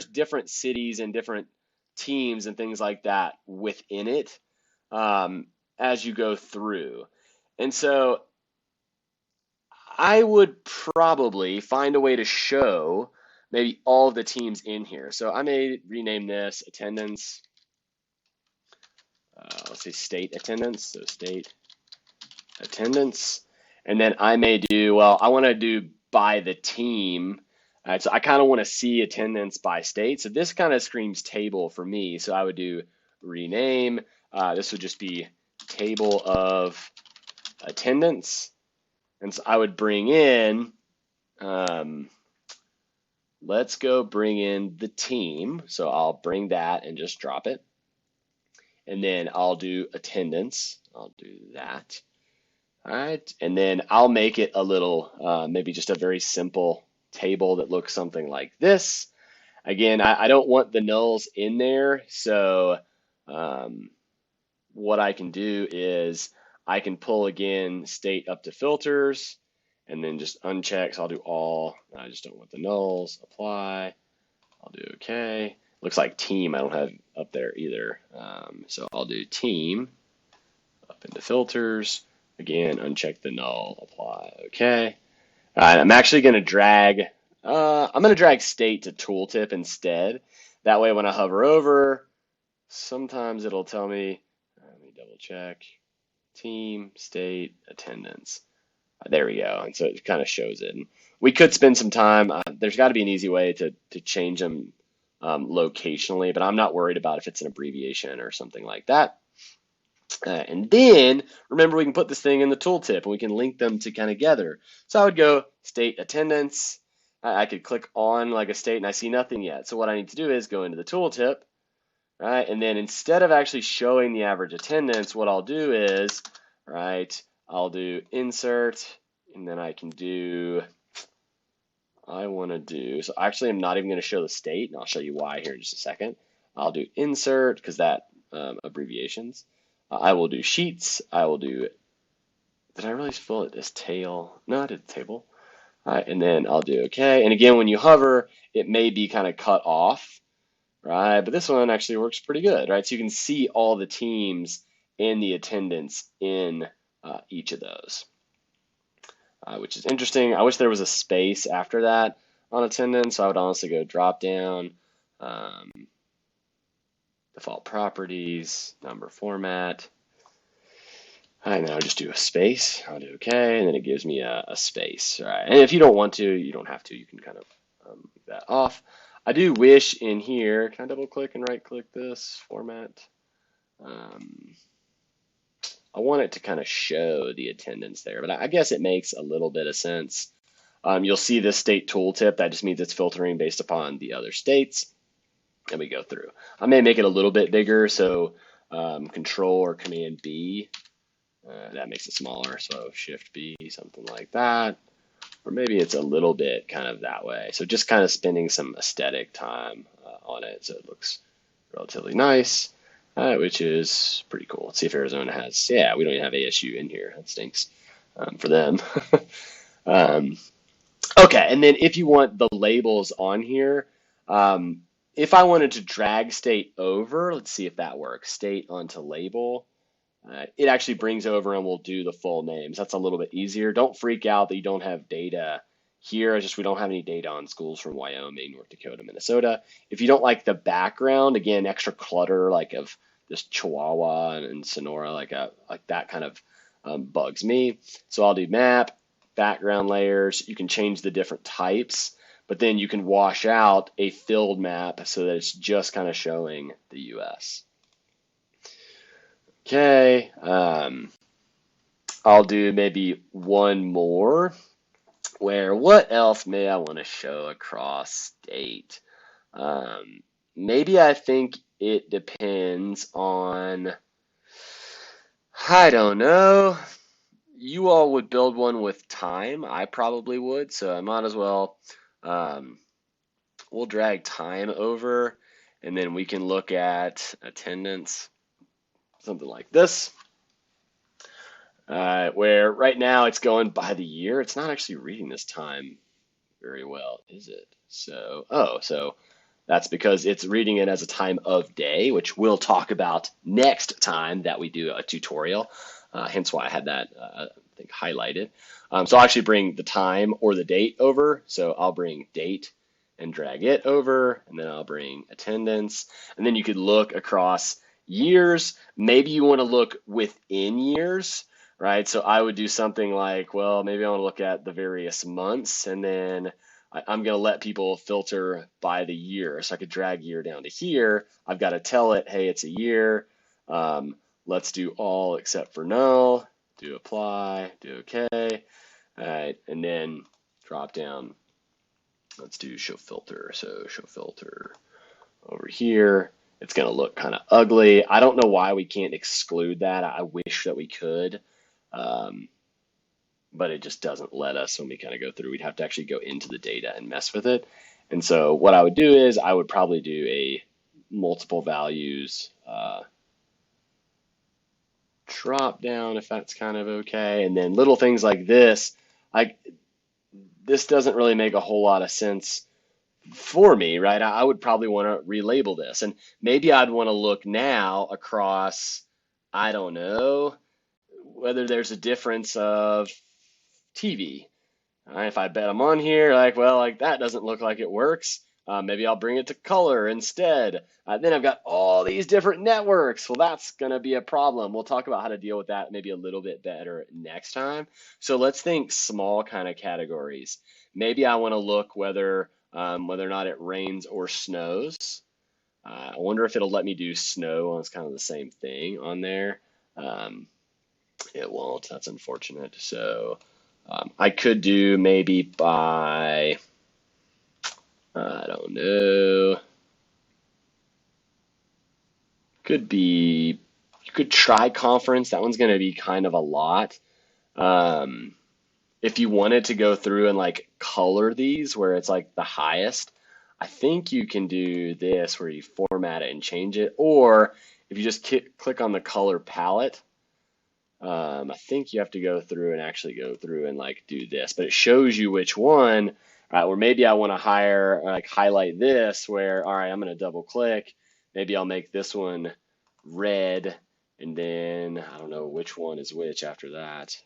different cities and different teams and things like that within it as you go through. And so I would probably find a way to show maybe all of the teams in here. So I may rename this attendance. Let's say state attendance. So state attendance. And then I may do, well, I want to do by the team. So I kind of want to see attendance by state. So this kind of screams table for me. So I would do rename. This would just be table of attendance. And so I would bring in, let's go bring in the team. So I'll bring that and just drop it. And then I'll do attendance. I'll do that. All right. And then I'll make it a little, maybe just a very simple table that looks something like this. Again, I don't want the nulls in there, so what I can do is I can pull again state up to filters and then just uncheck. So I'll do all. I just don't want the nulls. Apply. I'll do OK. Looks like team I don't have up there either. So I'll do team up into filters. Again, uncheck the null. Apply. OK. All right, I'm actually going to drag. I'm going to drag state to tooltip instead. That way, when I hover over, sometimes it'll tell me. Let me double check. Team, state, attendance. There we go. And so it kind of shows it. And we could spend some time. There's got to be an easy way to change them locationally, but I'm not worried about if it's an abbreviation or something like that. And then remember, we can put this thing in the tooltip and we can link them together. So I would go state attendance. I could click on like a state and I see nothing yet. So what I need to do is go into the tooltip, right? And then instead of actually showing the average attendance, what I'll do is, right, I'll do insert, and then I can do, so actually I'm not even going to show the state, and I'll show you why here in just a second. I'll do insert, because that abbreviations. I will do sheets. I will do, did I really fill it as tail? No, I did table. All right, and then I'll do OK. And again, when you hover, it may be kind of cut off, right? But this one actually works pretty good, right? So you can see all the teams and the attendance in each of those, which is interesting. I wish there was a space after that on attendance. So I would honestly go drop down, default properties, number format. I now just do a space. I'll do OK, and then it gives me a space. All right, and if you don't want to, you don't have to. You can kind of leave that off. I do wish in here, can I double click and right click this format? I want it to kind of show the attendance there, but I guess it makes a little bit of sense. You'll see this state tooltip. That just means it's filtering based upon the other states. And we go through. I may make it a little bit bigger, so Control or Command B. That makes it smaller, so Shift B, something like that. Or maybe it's a little bit kind of that way. So just kind of spending some aesthetic time on it so it looks relatively nice, which is pretty cool. Let's see if Arizona has, yeah, we don't even have ASU in here. That stinks for them. Okay, and then if you want the labels on here, if I wanted to drag state over, let's see if that works, state onto label. It actually brings over and we'll do the full names. That's a little bit easier. Don't freak out that you don't have data here. It's just we don't have any data on schools from Wyoming, North Dakota, Minnesota. If you don't like the background, again, extra clutter like of this Chihuahua and Sonora, like that kind of bugs me. So I'll do map, background layers. You can change the different types, but then you can wash out a filled map so that it's just kind of showing the US. Okay, I'll do maybe one more where what else may I want to show across state? Maybe I think it depends on, I don't know. You all would build one with time. I probably would, so I might as well, we'll drag time over and then we can look at attendance. Something like this, where right now it's going by the year. It's not actually reading this time very well, is it? So, so that's because it's reading it as a time of day, which we'll talk about next time that we do a tutorial. Hence why I had that, I think, highlighted. So I'll actually bring the time or the date over. So I'll bring date and drag it over, and then I'll bring attendance. And then you could look across years. Maybe you want to look within years, right? So I would do something like, well, maybe I want to look at the various months, and then I'm going to let people filter by the year. So I could drag year down to here. I've got to tell it, hey, it's a year. Let's do all except for null. Do apply, do OK. All right, and then drop down. Let's do show filter. So show filter over here. It's going to look kind of ugly. I don't know why we can't exclude that. I wish that we could, but it just doesn't let us when we kind of go through. We'd have to actually go into the data and mess with it. And so what I would do is I would probably do a multiple values drop down if that's kind of okay. And then little things like this, like this doesn't really make a whole lot of sense for me, right? I would probably want to relabel this. And maybe I'd want to look now across, I don't know, whether there's a difference of TV. If I bet them on here, like, well, like that doesn't look like it works. Maybe I'll bring it to color instead. Then I've got all these different networks. Well, that's going to be a problem. We'll talk about how to deal with that maybe a little bit better next time. So let's think small kind of categories. Maybe I want to look whether or not it rains or snows. I wonder if it'll let me do snow. Well, it's kind of the same thing on there. It won't. That's unfortunate. So I could do maybe by, I don't know, could be, you could try conference. That one's going to be kind of a lot. If you wanted to go through and like color these where it's like the highest, I think you can do this where you format it and change it. Or if you just click on the color palette, I think you have to go through and actually go through and like do this, but it shows you which one, right? Or maybe I want to highlight this where, all right, I'm going to double click. Maybe I'll make this one red, and then I don't know which one is which after that.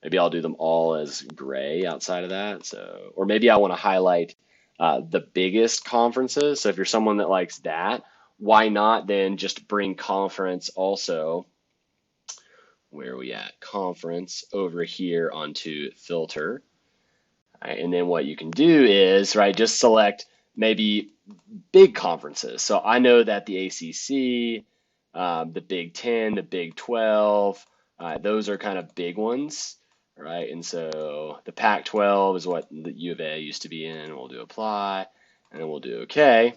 Maybe I'll do them all as gray outside of that. So, or maybe I want to highlight the biggest conferences. So if you're someone that likes that, why not then just bring conference also? Where are we at? Conference over here onto filter. Right, and then what you can do is, right, just select maybe big conferences. So I know that the ACC, the Big 10, the Big 12, those are kind of big ones, right? And so the Pac-12 is what the U of A used to be in. We'll do apply, and then we'll do okay.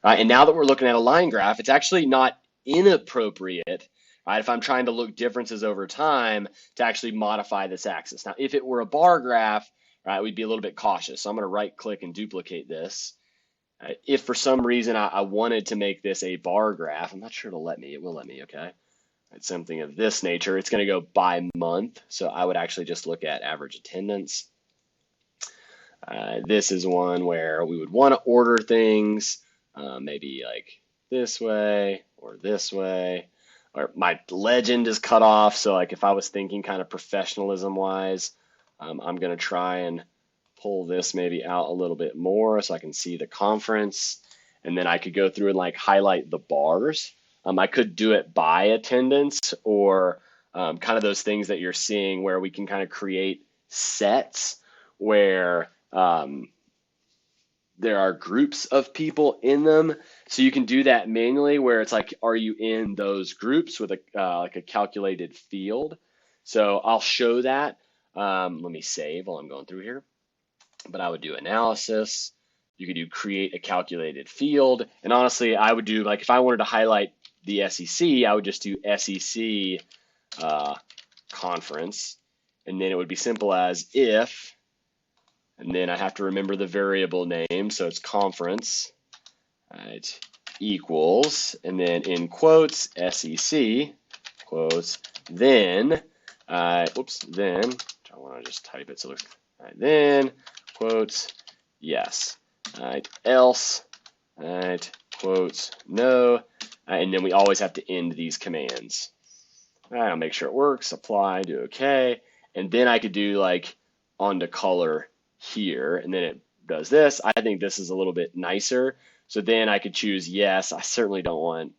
And now that we're looking at a line graph, it's actually not inappropriate, right, if I'm trying to look differences over time to actually modify this axis. Now, if it were a bar graph, right, we'd be a little bit cautious. So I'm going to right click and duplicate this. If for some reason I wanted to make this a bar graph, I'm not sure it'll let me. It will let me, okay? It's something of this nature. It's going to go by month. So I would actually just look at average attendance. This is one where we would want to order things maybe like this way or this way. Or my legend is cut off. So like if I was thinking kind of professionalism wise, I'm going to try and pull this maybe out a little bit more so I can see the conference. And then I could go through and like highlight the bars. I could do it by attendance or kind of those things that you're seeing where we can kind of create sets where there are groups of people in them. So you can do that manually where it's like, are you in those groups with like a calculated field? So I'll show that. Let me save while I'm going through here. But I would do analysis. You could do create a calculated field. And honestly, I would do like if I wanted to highlight the SEC, I would just do SEC conference. And then it would be simple as if, and then I have to remember the variable name. So it's conference, right, equals, and then in quotes, SEC, quotes, then, then, I want to just type it so it looks, right, then, quotes, yes, right, else, right, quotes, no, and then we always have to end these commands. All right, I'll make sure it works, apply, do okay, and then I could do like onto color here, and then it does this. I think this is a little bit nicer. So then I could choose yes. I certainly don't want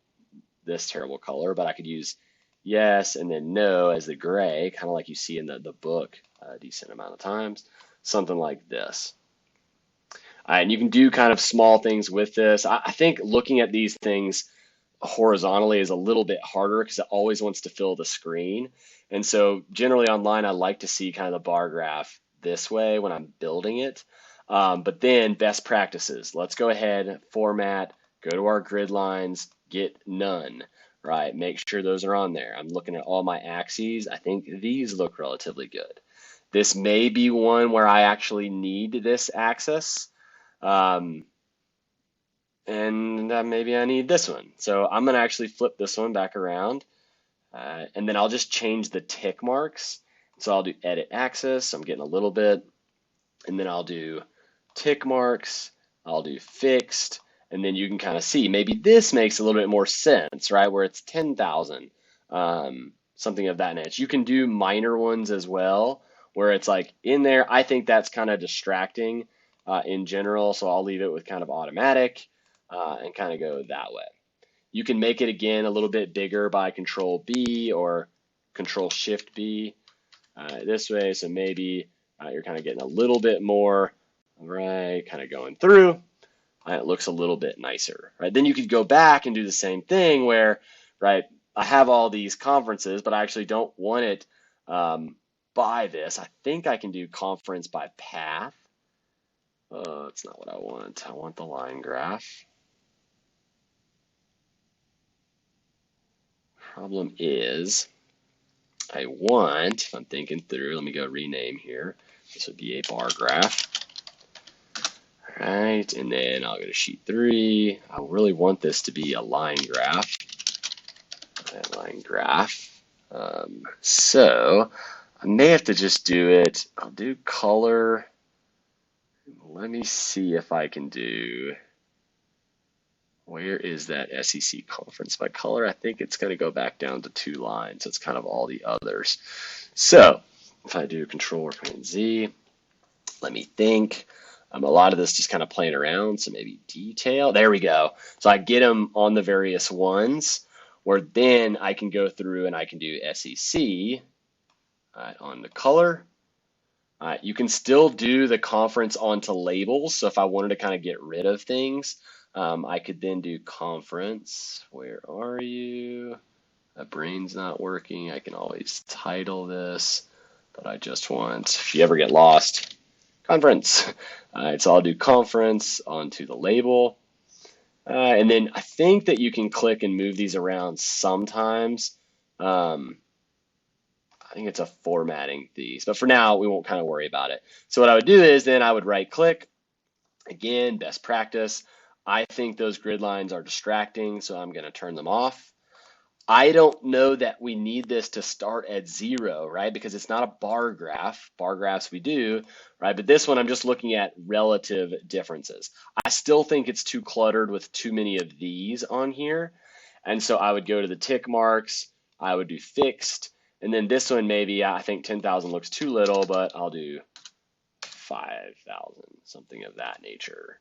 this terrible color, but I could use yes and then no as the gray, kind of like you see in the book a decent amount of times, something like this. And you can do kind of small things with this. I think looking at these things horizontally is a little bit harder because it always wants to fill the screen. And so generally online, I like to see kind of the bar graph this way when I'm building it. But then best practices, let's go ahead, format, go to our grid lines, get none, right? Make sure those are on there. I'm looking at all my axes. I think these look relatively good. This may be one where I actually need this axis. And maybe I need this one. So I'm going to actually flip this one back around. And then I'll just change the tick marks. So I'll do edit axis. I'm getting a little bit. And then I'll do tick marks. I'll do fixed. And then you can kind of see maybe this makes a little bit more sense, right? Where it's 10,000, something of that nature. You can do minor ones as well, where it's like in there. I think that's kind of distracting in general. So I'll leave it with kind of automatic and kind of go that way. You can make it again a little bit bigger by Control B or Control Shift B this way. So maybe you're kind of getting a little bit more, right, kind of going through. It looks a little bit nicer, right? Then you could go back and do the same thing where, right, I have all these conferences, but I actually don't want it by this. I think I can do conference by path. That's not what I want. I want the line graph. Problem is, I want, if I'm thinking through, let me go rename here. This would be a bar graph. All right, and then I'll go to sheet 3. I really want this to be a line graph. So I may have to just do it. I'll do color. Let me see if I can do. Where is that SEC conference by color? I think it's going to go back down to 2 lines. It's kind of all the others. So if I do Control or Command Z, let me think. A lot of this just kind of playing around. So maybe detail. There we go. So I get them on the various ones, where then I can go through and I can do SEC on the color. You can still do the conference onto labels. So if I wanted to kind of get rid of things, I could then do conference. Where are you? My brain's not working. I can always title this, but I just want, if you ever get lost, conference. So I'll do conference onto the label. And then I think that you can click and move these around sometimes. I think it's a formatting these, but for now, we won't kind of worry about it. So what I would do is then I would right click. Again, best practice. I think those grid lines are distracting, so I'm going to turn them off. I don't know that we need this to start at 0, right? Because it's not a bar graph. Bar graphs we do, right? But this one, I'm just looking at relative differences. I still think it's too cluttered with too many of these on here. And so I would go to the tick marks. I would do fixed. And then this one, maybe I think 10,000 looks too little, but I'll do 5,000, something of that nature.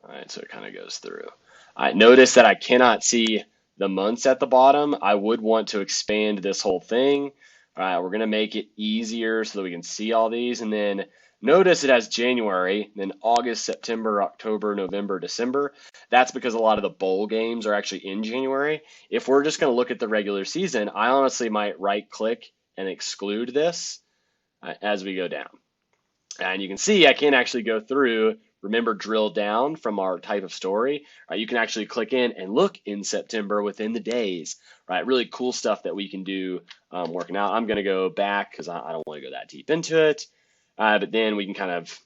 All right, so it kind of goes through. I notice that I cannot see the months at the bottom. I would want to expand this whole thing. All right, we're going to make it easier so that we can see all these. And then notice it has January, then August, September, October, November, December. That's because a lot of the bowl games are actually in January. If we're just going to look at the regular season, I honestly might right click and exclude this as we go down. And you can see I can actually go through, remember drill down from our type of story, right? You can actually click in and look in September within the days, right? Really cool stuff that we can do working out. I'm going to go back because I don't want to go that deep into it, but then we can kind of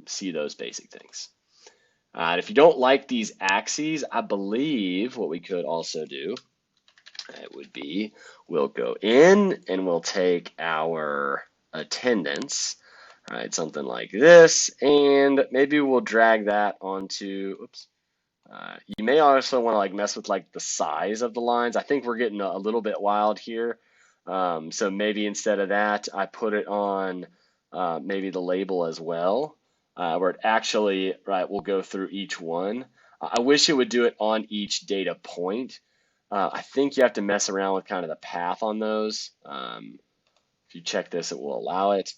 see those basic things. If you don't like these axes, I believe what we could also do, it would be, we'll go in and we'll take our attendance, right, something like this, and maybe we'll drag that onto, oops. You may also want to like mess with like the size of the lines. I think we're getting a little bit wild here. So maybe instead of that, I put it on maybe the label as well, where it actually, right, we'll go through each one. I wish it would do it on each data point. I think you have to mess around with kind of the path on those. If you check this, it will allow it.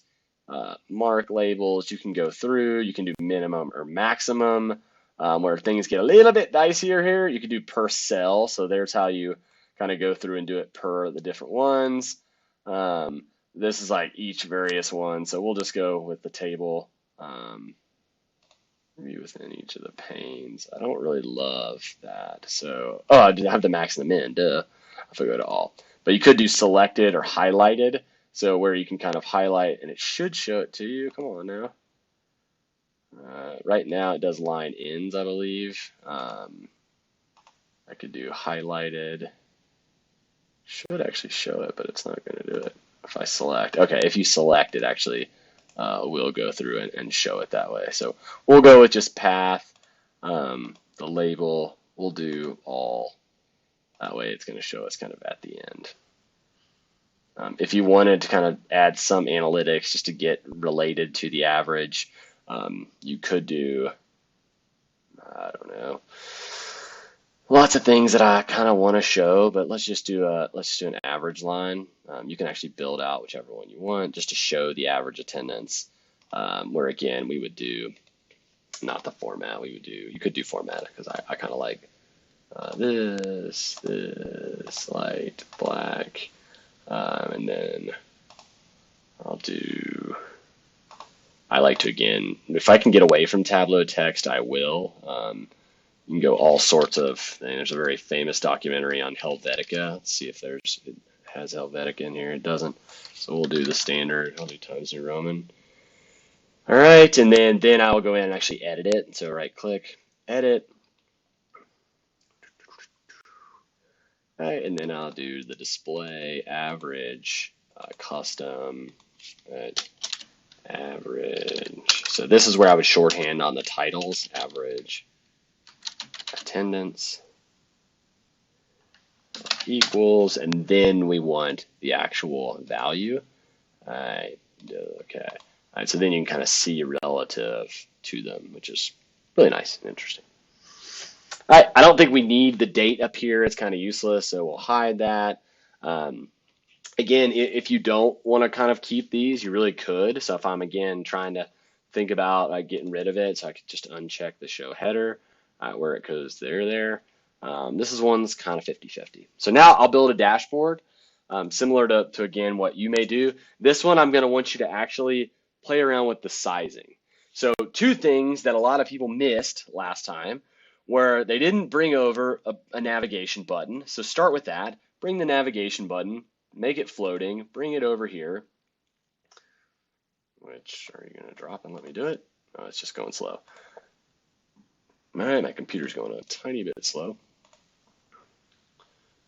Mark labels, you can go through, you can do minimum or maximum, where things get a little bit dicier here. You can do per cell, so there's how you kind of go through and do it per the different ones. This is like each various one, so we'll just go with the table, maybe within each of the panes. I don't really love that, so, oh, I have to max them in, duh, if I go to all. But you could do selected or highlighted. So where you can kind of highlight, and it should show it to you. Come on now. Right now it does line ends, I believe. I could do highlighted. Should actually show it, but it's not going to do it. If I select, okay, if you select it, actually will go through and show it that way. So we'll go with just path. The label, we'll do all. That way it's going to show us kind of at the end. If you wanted to kind of add some analytics just to get related to the average, you could do, I don't know, lots of things that I kind of want to show, but let's just do an average line. You can actually build out whichever one you want just to show the average attendance. Where again we would do not the format. You could do format because I kind of like this light black, and then I like to, again, if I can get away from Tableau text, I will. You can go all sorts of, there's a very famous documentary on Helvetica. Let's see if it has Helvetica in here. It doesn't. So we'll do the standard. I'll do Times New Roman. All right, and then I will go in and actually edit it. So right click, edit. All right, and then I'll do the display, average, custom, average. So this is where I would shorthand on the titles, average attendance equals, and then we want the actual value. All right, okay. All right, so then you can kind of see relative to them, which is really nice and interesting. All right, I don't think we need the date up here. It's kind of useless, so we'll hide that. Again, if you don't want to kind of keep these, you really could. So if I'm, again, trying to think about getting rid of it, so I could just uncheck the show header where it goes there. This is one's kind of 50-50. So now I'll build a dashboard similar to, again, what you may do. This one, I'm going to want you to actually play around with the sizing. So two things that a lot of people missed last time where they didn't bring over a navigation button. So start with that. Bring the navigation button, make it floating, bring it over here. Which, are you going to drop and let me do it? Oh, it's just going slow. All right, my computer's going a tiny bit slow.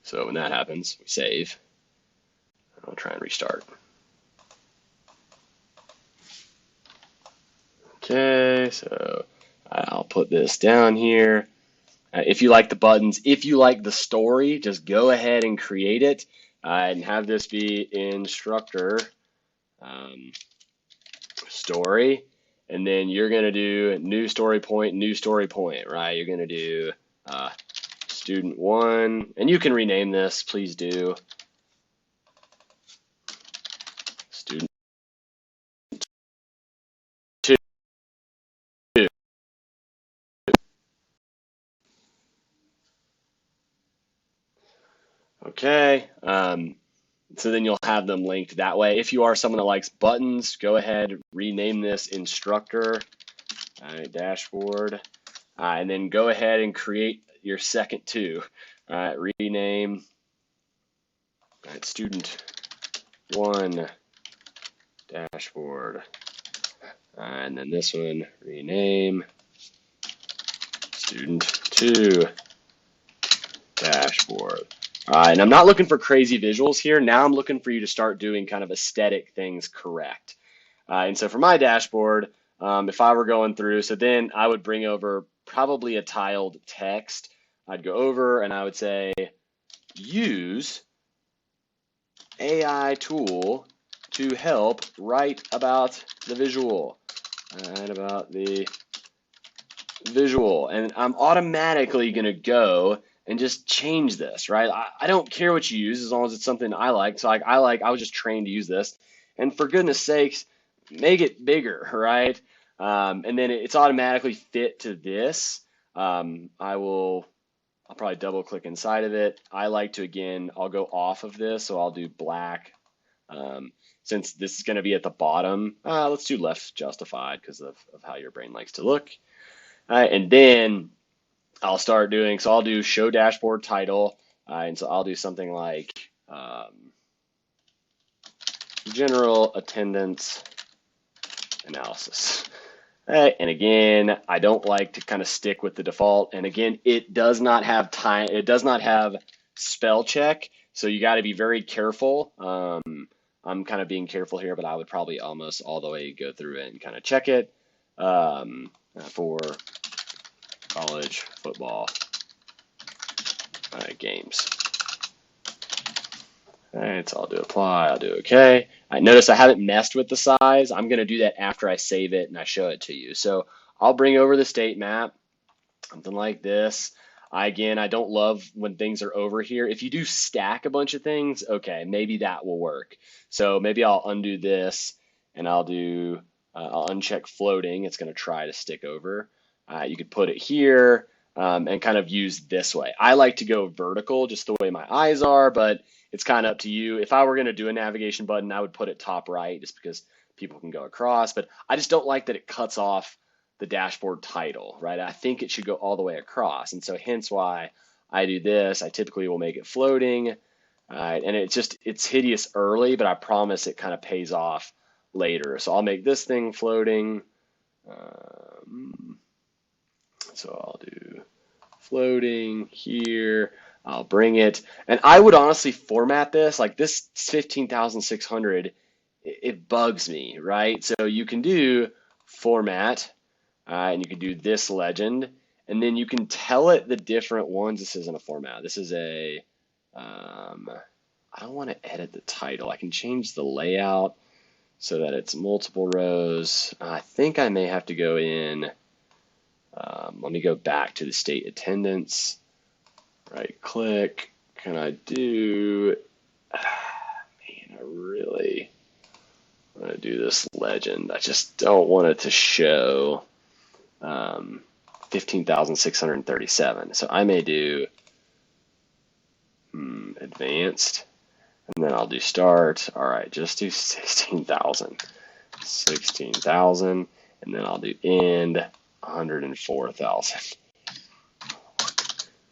So when that happens, we save. I'll try and restart. Okay, so I'll put this down here. If you like the buttons, if you like the story, just go ahead and create it and have this be instructor story. And then you're going to do new story point, right? You're going to do student 1, and you can rename this, please do. Student 2. Okay. So then you'll have them linked that way. If you are someone that likes buttons, go ahead, rename this instructor, dashboard, and then go ahead and create your second 2. Rename student 1 dashboard, and then this one, rename student 2 dashboard. And I'm not looking for crazy visuals here. Now I'm looking for you to start doing kind of aesthetic things correct. And so for my dashboard, if I were going through, so then I would bring over probably a tiled text. I'd go over and I would say, use AI tool to help write about the visual. And I'm automatically going to go and just change this, right? I don't care what you use as long as it's something I like. So I was just trained to use this. And for goodness sakes, make it bigger, right? And then it's automatically fit to this. I'll probably double click inside of it. I like to, again, I'll go off of this. So I'll do black. Since this is going to be at the bottom, let's do left justified because of how your brain likes to look. And then I'll start doing, so I'll do show dashboard title. And so I'll do something like general attendance analysis. And again, I don't like to kind of stick with the default. And again, it does not have time. It does not have spell check. So you got to be very careful. I'm kind of being careful here, but I would probably almost all the way go through and kind of check it for college football games. All right, so I'll do apply, I'll do okay. Notice I haven't messed with the size. I'm gonna do that after I save it and I show it to you. So I'll bring over the state map, something like this. Again, I don't love when things are over here. If you do stack a bunch of things, okay, maybe that will work. So maybe I'll undo this and I'll uncheck floating. It's gonna try to stick over. You could put it here and kind of use this way. I like to go vertical just the way my eyes are, but it's kind of up to you. If I were going to do a navigation button, I would put it top right just because people can go across, but I just don't like that it cuts off the dashboard title, right? I think it should go all the way across. And so hence why I do this. I typically will make it floating. And it's hideous early, but I promise it kind of pays off later. So I'll make this thing floating. So I'll do floating here. I'll bring it. And I would honestly format this like this 15,600. It bugs me, right? So you can do format, and you can do this legend, and then you can tell it the different ones. This isn't a format. This is a, I don't want to edit the title. I can change the layout so that it's multiple rows. I think I may have to go in. Let me go back to the state attendance. Right click. Can I do? Man, I really want to do this legend. I just don't want it to show 15,637. So I may do advanced, and then I'll do start. All right, just do 16,000. 16,000, and then I'll do end 104,000.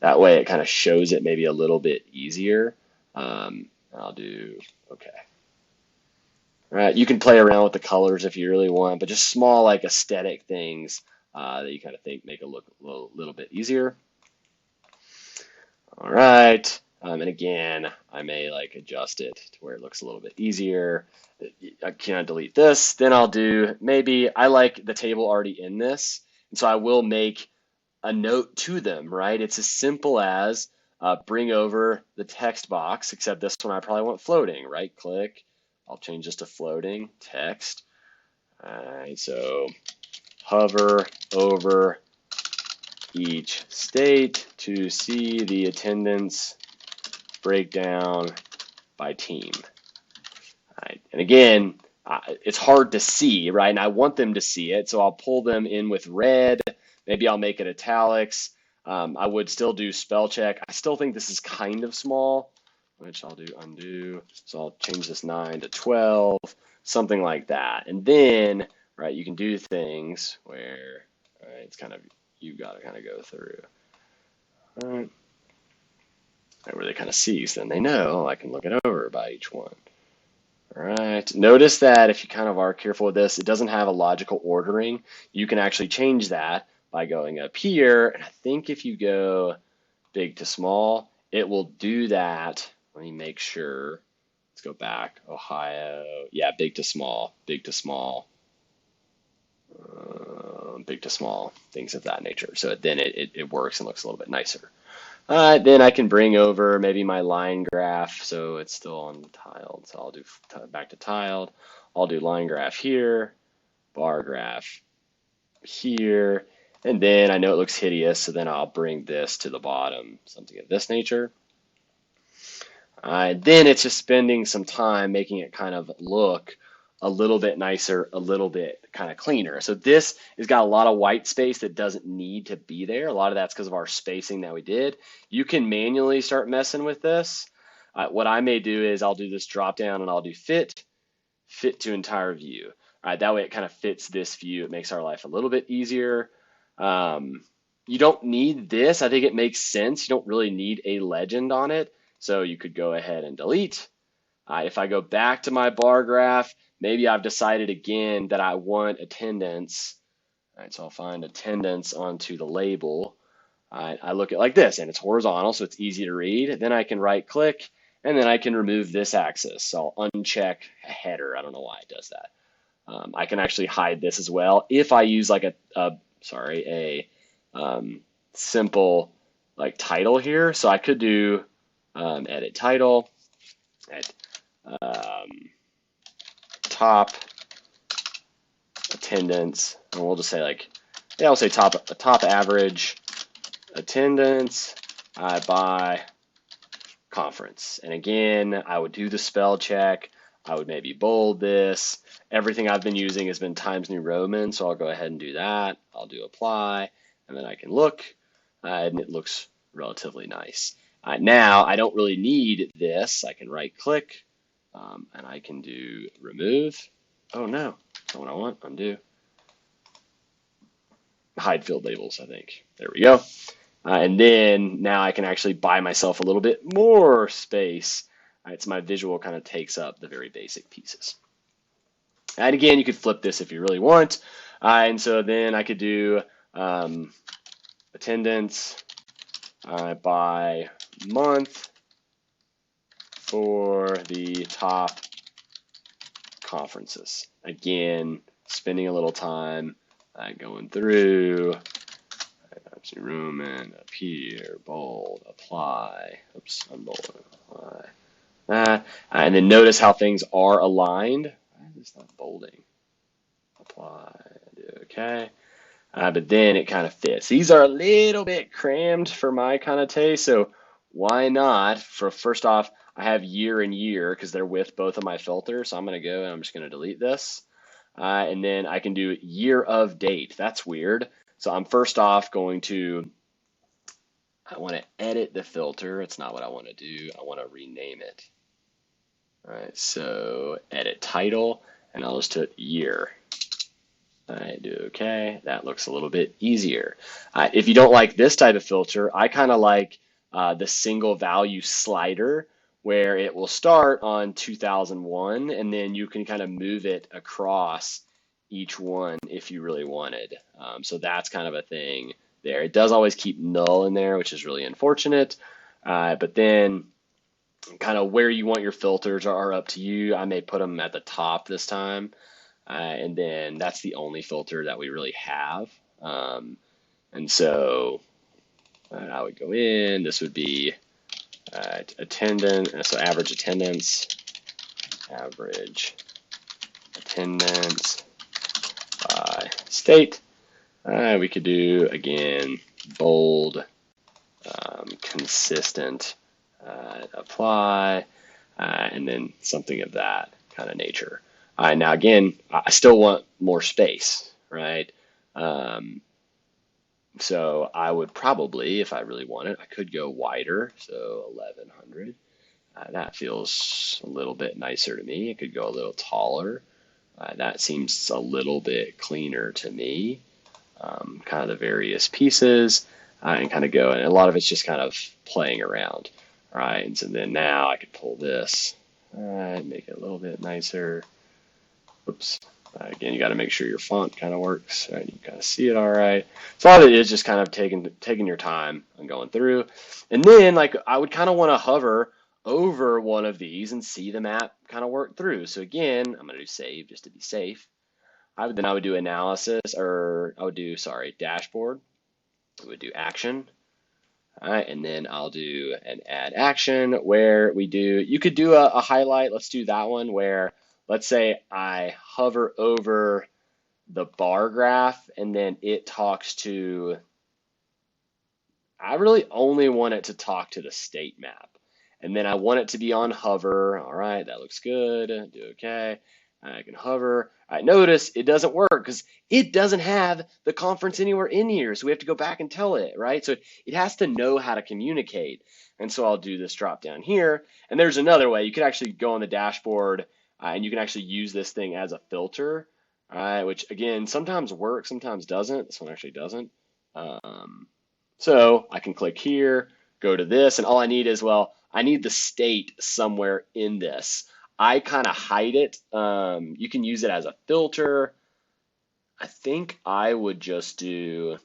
That way it kind of shows it maybe a little bit easier. I'll do okay. All right, you can play around with the colors if you really want, but just small like aesthetic things that you kind of think make it look a little bit easier. All right, and again, I may like adjust it to where it looks a little bit easier. Can I delete this? Then I'll do, maybe I like the table already in this, and so I will make a note to them, right? It's as simple as bring over the text box, except this one I probably want floating. Right click, I'll change this to floating text. All right, so hover over each state to see the attendance breakdown by team. All right, and again, it's hard to see, right? And I want them to see it, so I'll pull them in with red. Maybe I'll make it italics. I would still do spell check. I still think this is kind of small, which I'll do undo. So I'll change this 9 to 12, something like that. And then, right, you can do things where, right, it's kind of, you've got to kind of go through. All right. Where they kind of see, so then they know I can look it over by each one. All right, notice that if you kind of are careful with this, it doesn't have a logical ordering. You can actually change that by going up here, and I think if you go big to small, it will do that. Let me make sure. Let's go back. Ohio, yeah, big to small, big to small, big to small, things of that nature. So then it works and looks a little bit nicer. Then I can bring over maybe my line graph, so it's still on tiled. So I'll do back to tiled. I'll do line graph here, bar graph here, and then I know it looks hideous, so then I'll bring this to the bottom, something of this nature. Then it's just spending some time making it kind of look a little bit nicer, a little bit kind of cleaner. So this has got a lot of white space that doesn't need to be there. A lot of that's because of our spacing that we did. You can manually start messing with this. What I may do is I'll do this drop down and I'll do fit to entire view. All right, that way it kind of fits this view. It makes our life a little bit easier. You don't need this. I think it makes sense. You don't really need a legend on it. So you could go ahead and delete. If I go back to my bar graph, maybe I've decided again that I want attendance All right, so I'll find attendance onto the label. I look at it like this, and it's horizontal, so it's easy to read. Then I can right click, and then I can remove this axis. So I'll uncheck a header. I don't know why it does that. I can actually hide this as well if I use like a simple like title here. So I could do edit title at top attendance, and we'll just say like, yeah, I'll say top average attendance by conference. And again, I would do the spell check. I would maybe bold this. Everything I've been using has been Times New Roman, so I'll go ahead and do that. I'll do apply, and then I can look, and it looks relatively nice. Now, I don't really need this. I can right click, and I can do remove. Oh no, that's not what I want. Undo. Hide field labels, I think. There we go. And then now I can actually buy myself a little bit more space. So my visual kind of takes up the very basic pieces. And again, you could flip this if you really want. And so then I could do attendance by month for the top conferences. Again, spending a little time going through. Roman, up here, bold, apply. Oops, unbold, apply. That. And then notice how things are aligned. Why is this not bolding? Apply, do okay. But then it kind of fits. These are a little bit crammed for my kind of taste, so why not? First off, I have year and year because they're with both of my filters, so I'm going to go and I'm just going to delete this. And then I can do year of date. That's weird. So I'm first off going to, I want to edit the filter. It's not what I want to do. I want to rename it. All right, so edit title, and I'll just put year. I do okay. That looks a little bit easier. If you don't like this type of filter, I kind of like the single value slider where it will start on 2001 and then you can kind of move it across each one if you really wanted. So that's kind of a thing there. It does always keep null in there, which is really unfortunate. But then kind of where you want your filters are up to you. I may put them at the top this time. And then that's the only filter that we really have. And so I would go in, this would be attendance, so average attendance by state. We could do, again, bold, consistent, apply, and then something of that kind of nature. Now, again, I still want more space, right? So I would probably, if I really wanted, I could go wider, so 1100. That feels a little bit nicer to me. It could go a little taller. That seems a little bit cleaner to me. Kind of the various pieces and kind of go, and a lot of it's just kind of playing around, right? And so then now I could pull this, make it a little bit nicer. Oops. Again, you got to make sure your font kind of works, right? You kind of see it all right. So a lot of it is just kind of taking your time and going through. And then, like, I would kind of want to hover over one of these and see the map kind of work through. So again, I'm going to do save just to be safe. I would do analysis, or I would do, dashboard. I would do action. All right, and then I'll do an add action where you could do a highlight. Let's do that one where, let's say I hover over the bar graph and then it talks to, I really only want it to talk to the state map. And then I want it to be on hover. All right, that looks good. Do okay. I can hover. Notice it doesn't work because it doesn't have the conference anywhere in here. So we have to go back and tell it, right? So it has to know how to communicate. And so I'll do this drop down here. And there's another way. You could actually go on the dashboard and you can actually use this thing as a filter, which again, sometimes works, sometimes doesn't. This one actually doesn't. So I can click here, go to this, and all I need is, well, I need the state somewhere in this. I kind of hide it. You can use it as a filter. I think I would just do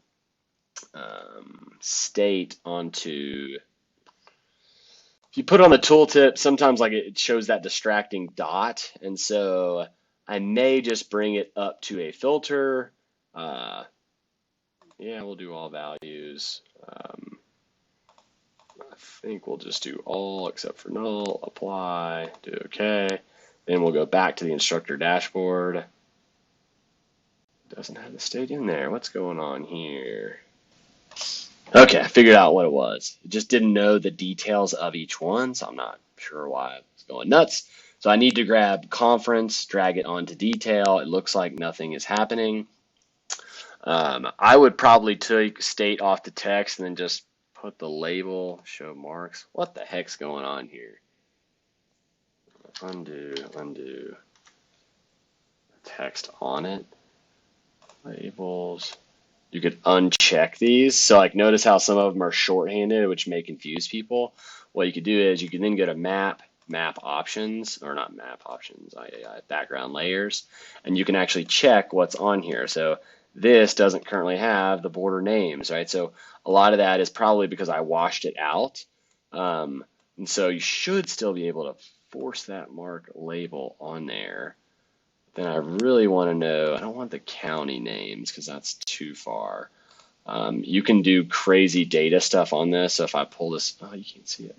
state onto, if you put on the tooltip, sometimes like it shows that distracting dot. And so I may just bring it up to a filter. Yeah, we'll do all values. I think we'll just do all except for null, apply, do OK. Then we'll go back to the instructor dashboard. Doesn't have the state in there. What's going on here? Okay, I figured out what it was. It just didn't know the details of each one, so I'm not sure why it's going nuts. So I need to grab conference, drag it onto detail. It looks like nothing is happening. I would probably take state off the text and then just put the label, show marks. What the heck's going on here? Undo. Text on it. Labels. You could uncheck these. So like notice how some of them are shorthanded, which may confuse people. What you could do is you can then go to map options, or not map options, background layers, and you can actually check what's on here. So this doesn't currently have the border names, right? So a lot of that is probably because I washed it out. And so you should still be able to force that mark label on there. Then I really want to know, I don't want the county names because that's too far. You can do crazy data stuff on this. So if I pull this, oh, you can't see it.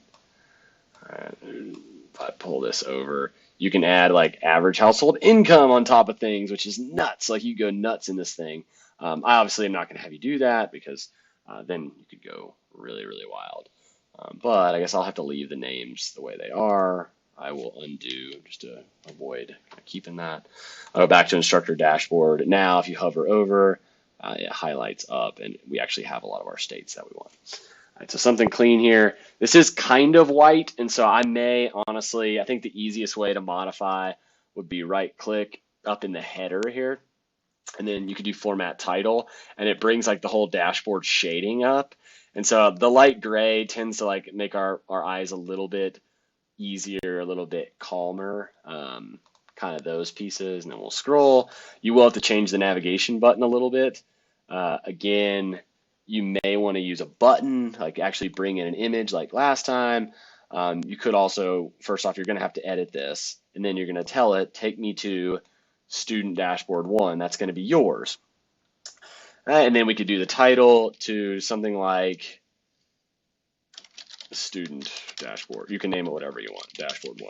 All right. If I pull this over, you can add like average household income on top of things, which is nuts. Like you go nuts in this thing. I obviously am not going to have you do that because then you could go really, really wild. But I guess I'll have to leave the names the way they are. I will undo just to avoid keeping that. I'll go back to instructor dashboard. Now, if you hover over, it highlights up, and we actually have a lot of our states that we want. All right, so something clean here. This is kind of white, and so I may honestly, I think the easiest way to modify would be right-click up in the header here, and then you could do format title, and it brings like the whole dashboard shading up. And so the light gray tends to like make our eyes a little bit easier, a little bit calmer, kind of those pieces. And then we'll scroll. You will have to change the navigation button a little bit. Again, you may want to use a button, like actually bring in an image like last time. You could also, first off, you're going to have to edit this, and then you're going to tell it, take me to student dashboard 1. That's going to be yours. And then we could do the title to something like student dashboard. You can name it whatever you want, dashboard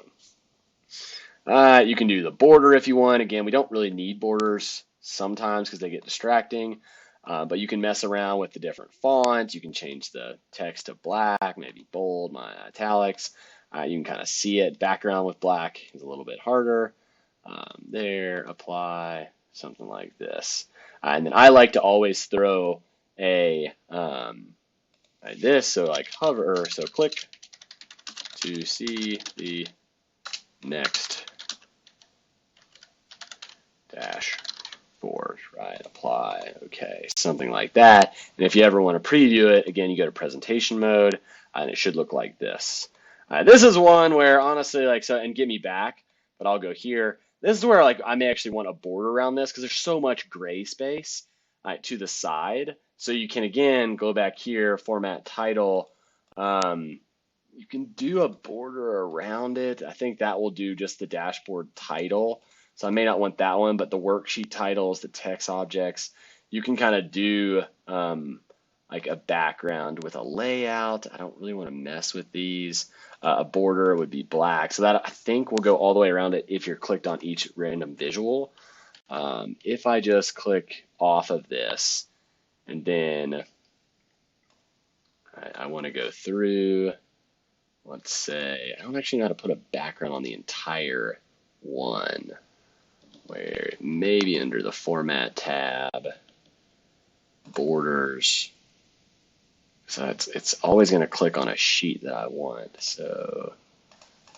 1. You can do the border if you want. Again, we don't really need borders sometimes because they get distracting, but you can mess around with the different fonts. You can change the text to black, maybe bold, my italics. You can kind of see it. Background with black is a little bit harder. There, apply, something like this. And then I like to always throw a like this, so like hover, so click to see the next dashboard, right? Apply, okay, something like that. And if you ever want to preview it, again, you go to presentation mode, and it should look like this. This is one where honestly, like, so, and get me back, but I'll go here. This is where like I may actually want a border around this because there's so much gray space to the side. So you can, again, go back here, format title. You can do a border around it. I think that will do just the dashboard title. So I may not want that one, but the worksheet titles, the text objects, you can kind of do like a background with a layout. I don't really want to mess with these. A border would be black. So that I think will go all the way around it if you're clicked on each random visual. If I just click off of this, and then I want to go through, let's say, I don't actually know how to put a background on the entire one, where maybe under the format tab, borders. So it's always going to click on a sheet that I want. So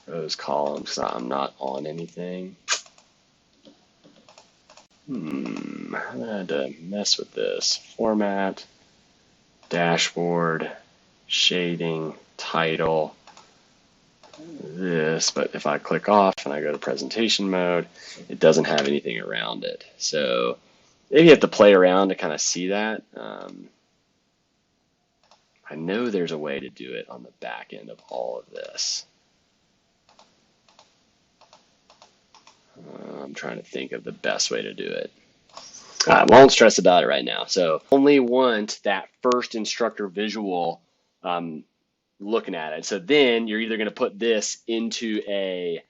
rows, columns, so I'm not on anything. I had to mess with this. Format, dashboard, shading, title, this, but if I click off and I go to presentation mode, it doesn't have anything around it. So maybe you have to play around to kind of see that. I know there's a way to do it on the back end of all of this. I'm trying to think of the best way to do it. I won't stress about it right now. So only want that first instructor visual looking at it. So then you're either going to put this into a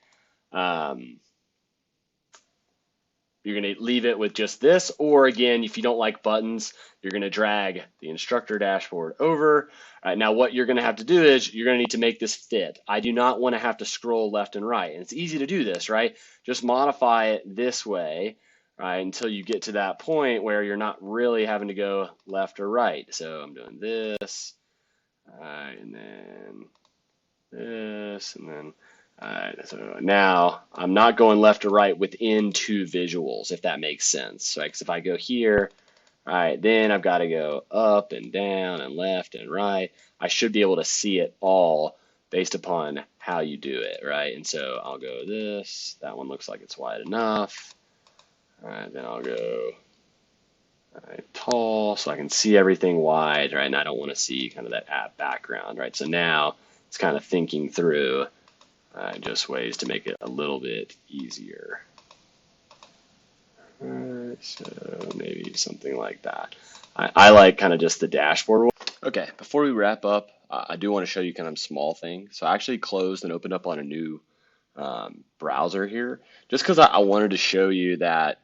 you're going to leave it with just this, or again, if you don't like buttons, you're going to drag the instructor dashboard over. All right, now what you're going to have to do is you're going to need to make this fit. I do not want to have to scroll left and right. And it's easy to do this, right? Just modify it this way, right, until you get to that point where you're not really having to go left or right. So I'm doing this, and then this, and then so now I'm not going left or right within two visuals, if that makes sense. Right? Because if I go here, all right, then I've got to go up and down and left and right. I should be able to see it all based upon how you do it, right? And so I'll go this. That one looks like it's wide enough. All right, then I'll go tall so I can see everything wide, right? And I don't want to see kind of that background, right? So now it's kind of thinking through just ways to make it a little bit easier. So maybe something like that. I like kind of just the dashboard. Okay, before we wrap up, I do want to show you kind of small things. So I actually closed and opened up on a new browser here, just because I wanted to show you that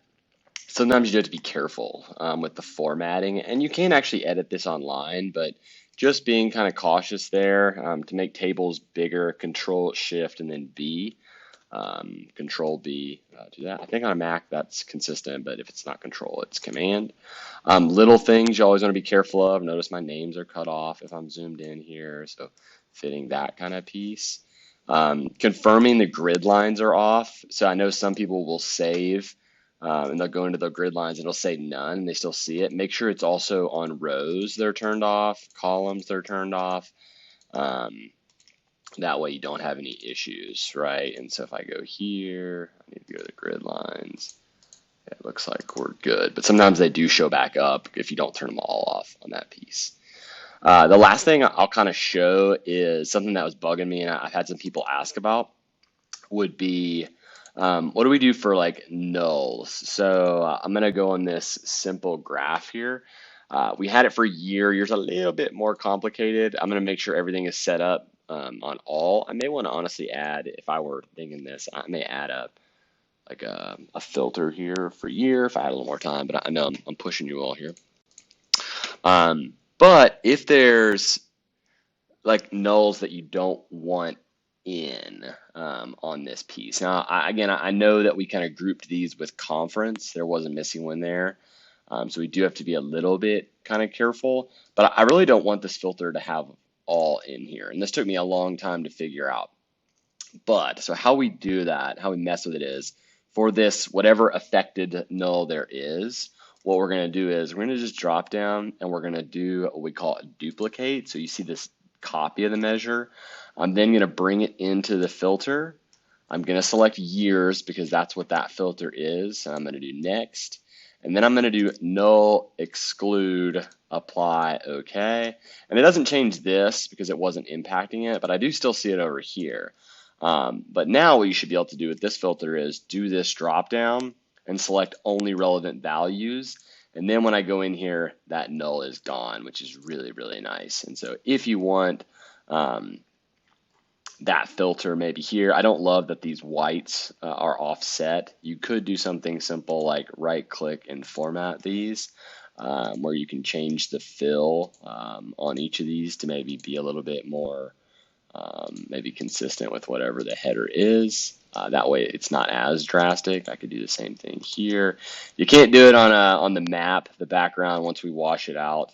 sometimes you have to be careful with the formatting, and you can actually edit this online, but just being kind of cautious there to make tables bigger, Control Shift and then B, Control B, do that. I think on a Mac that's consistent, but if it's not Control, it's Command. Little things you always want to be careful of. Notice my names are cut off if I'm zoomed in here, so fitting that kind of piece. Confirming the grid lines are off. So I know some people will save and they'll go into the grid lines and it'll say none and they still see it. Make sure it's also on rows they're turned off, columns they're turned off. That way you don't have any issues, right? And so if I go here, I need to go to the grid lines. It looks like we're good, but sometimes they do show back up if you don't turn them all off on that piece. The last thing I'll kind of show is something that was bugging me and I've had some people ask about would be what do we do for like nulls? So I'm going to go on this simple graph here. We had it for a year. Yours a little bit more complicated. I'm going to make sure everything is set up on all. I may want to honestly add, if I were thinking this, I may add like a filter here for year if I had a little more time, but I know I'm pushing you all here. But if there's like nulls that you don't want in on this piece. Now, I know that we kind of grouped these with conference. There was a missing one there. So we do have to be a little bit kind of careful, but I really don't want this filter to have all in here. And this took me a long time to figure out. But so how we do that, how we mess with it is for this, whatever affected null there is, what we're going to do is we're going to just drop down and we're going to do what we call a duplicate. So you see this copy of the measure. I'm then going to bring it into the filter. I'm going to select years because that's what that filter is. And I'm going to do next. And then I'm going to do null, exclude, apply, OK. And it doesn't change this because it wasn't impacting it, but I do still see it over here. But now what you should be able to do with this filter is do this drop down and select only relevant values. And then when I go in here, that null is gone, which is really, really nice. And so if you want that filter maybe here, I don't love that these whites are offset. You could do something simple like right click and format these, where you can change the fill on each of these to maybe be a little bit more maybe consistent with whatever the header is. That way it's not as drastic. I could do the same thing here. You can't do it on the map, the background, once we wash it out.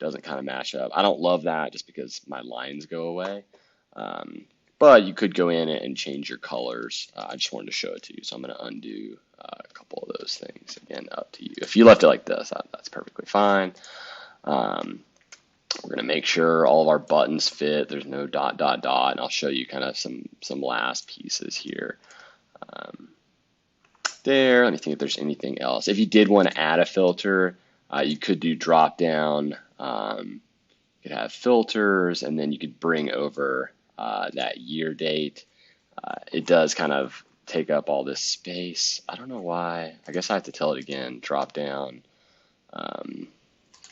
Doesn't kind of match up. I don't love that just because my lines go away. But you could go in and change your colors. I just wanted to show it to you. So I'm going to undo a couple of those things. Again, up to you. If you left it like this, that's perfectly fine. We're going to make sure all of our buttons fit. There's no dot, dot, dot. And I'll show you kind of some last pieces here. there. Let me think if there's anything else. If you did want to add a filter, you could do drop down. You could have filters, and then you could bring over that year date. It does kind of take up all this space. I don't know why. I guess I have to tell it again. Drop down,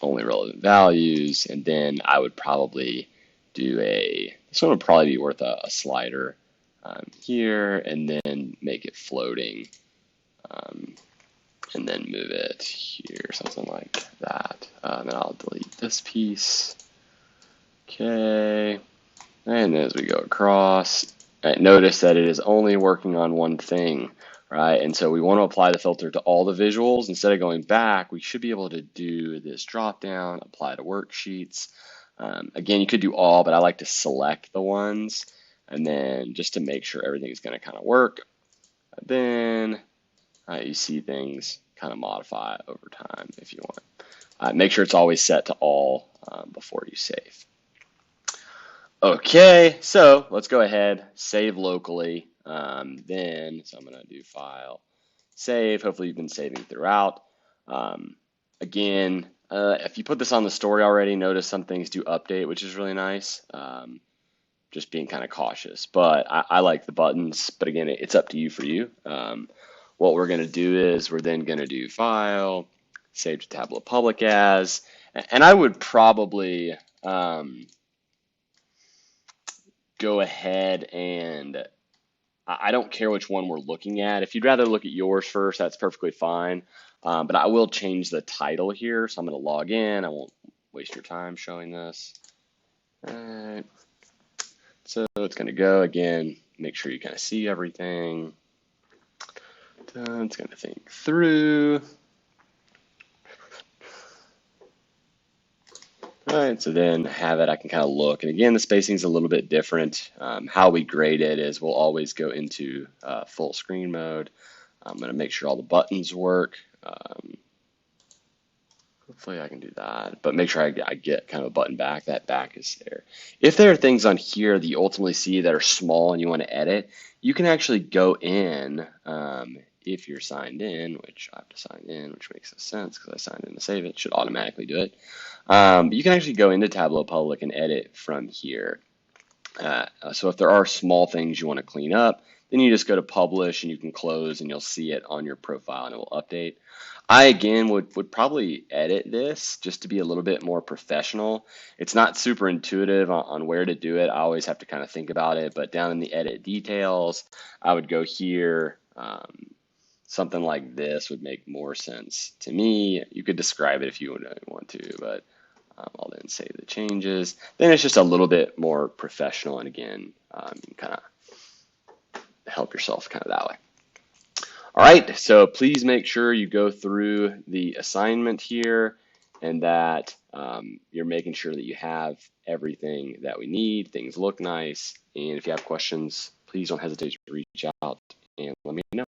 only relevant values, and then I would probably do this one would probably be worth a slider here, and then make it floating, and then move it here, something like that. And then I'll delete this piece. Okay, and as we go across, notice that it is only working on one thing, right? And so we want to apply the filter to all the visuals. Instead of going back, we should be able to do this drop down, apply to worksheets. Again, you could do all, but I like to select the ones, and then just to make sure everything is going to kind of work. Then you see things kind of modify over time if you want. Make sure it's always set to all before you save. Okay, so let's go ahead, save locally. So I'm going to do file, save. Hopefully you've been saving throughout. Again, if you put this on the story already, notice some things do update, which is really nice. Just being kind of cautious, but I like the buttons. But again, it's up to you for you. What we're going to do is we're then going to do file, save to Tableau public as, and I would probably go ahead and I don't care which one we're looking at. If you'd rather look at yours first, that's perfectly fine. But I will change the title here. So I'm going to log in. I won't waste your time showing this. All right. So it's going to go again. Make sure you kind of see everything. It's going to think through. All right, so then have it, I can kind of look. And again, the spacing is a little bit different. How we grade it is we'll always go into full screen mode. I'm going to make sure all the buttons work. Hopefully I can do that, but make sure I get kind of a button back. That back is there. If there are things on here that you ultimately see that are small and you want to edit, you can actually go in, if you're signed in, which I have to sign in, which makes no sense because I signed in to save it, should automatically do it. But you can actually go into Tableau Public and edit from here. So if there are small things you want to clean up, then you just go to publish and you can close and you'll see it on your profile and it will update. I, again, would probably edit this just to be a little bit more professional. It's not super intuitive on where to do it. I always have to kind of think about it, but down in the edit details, I would go here. Something like this would make more sense to me. You could describe it if you want to, but I'll then save the changes. Then it's just a little bit more professional, and again, you can kind of help yourself kind of that way. All right, so please make sure you go through the assignment here and that you're making sure that you have everything that we need, things look nice, and if you have questions, please don't hesitate to reach out and let me know.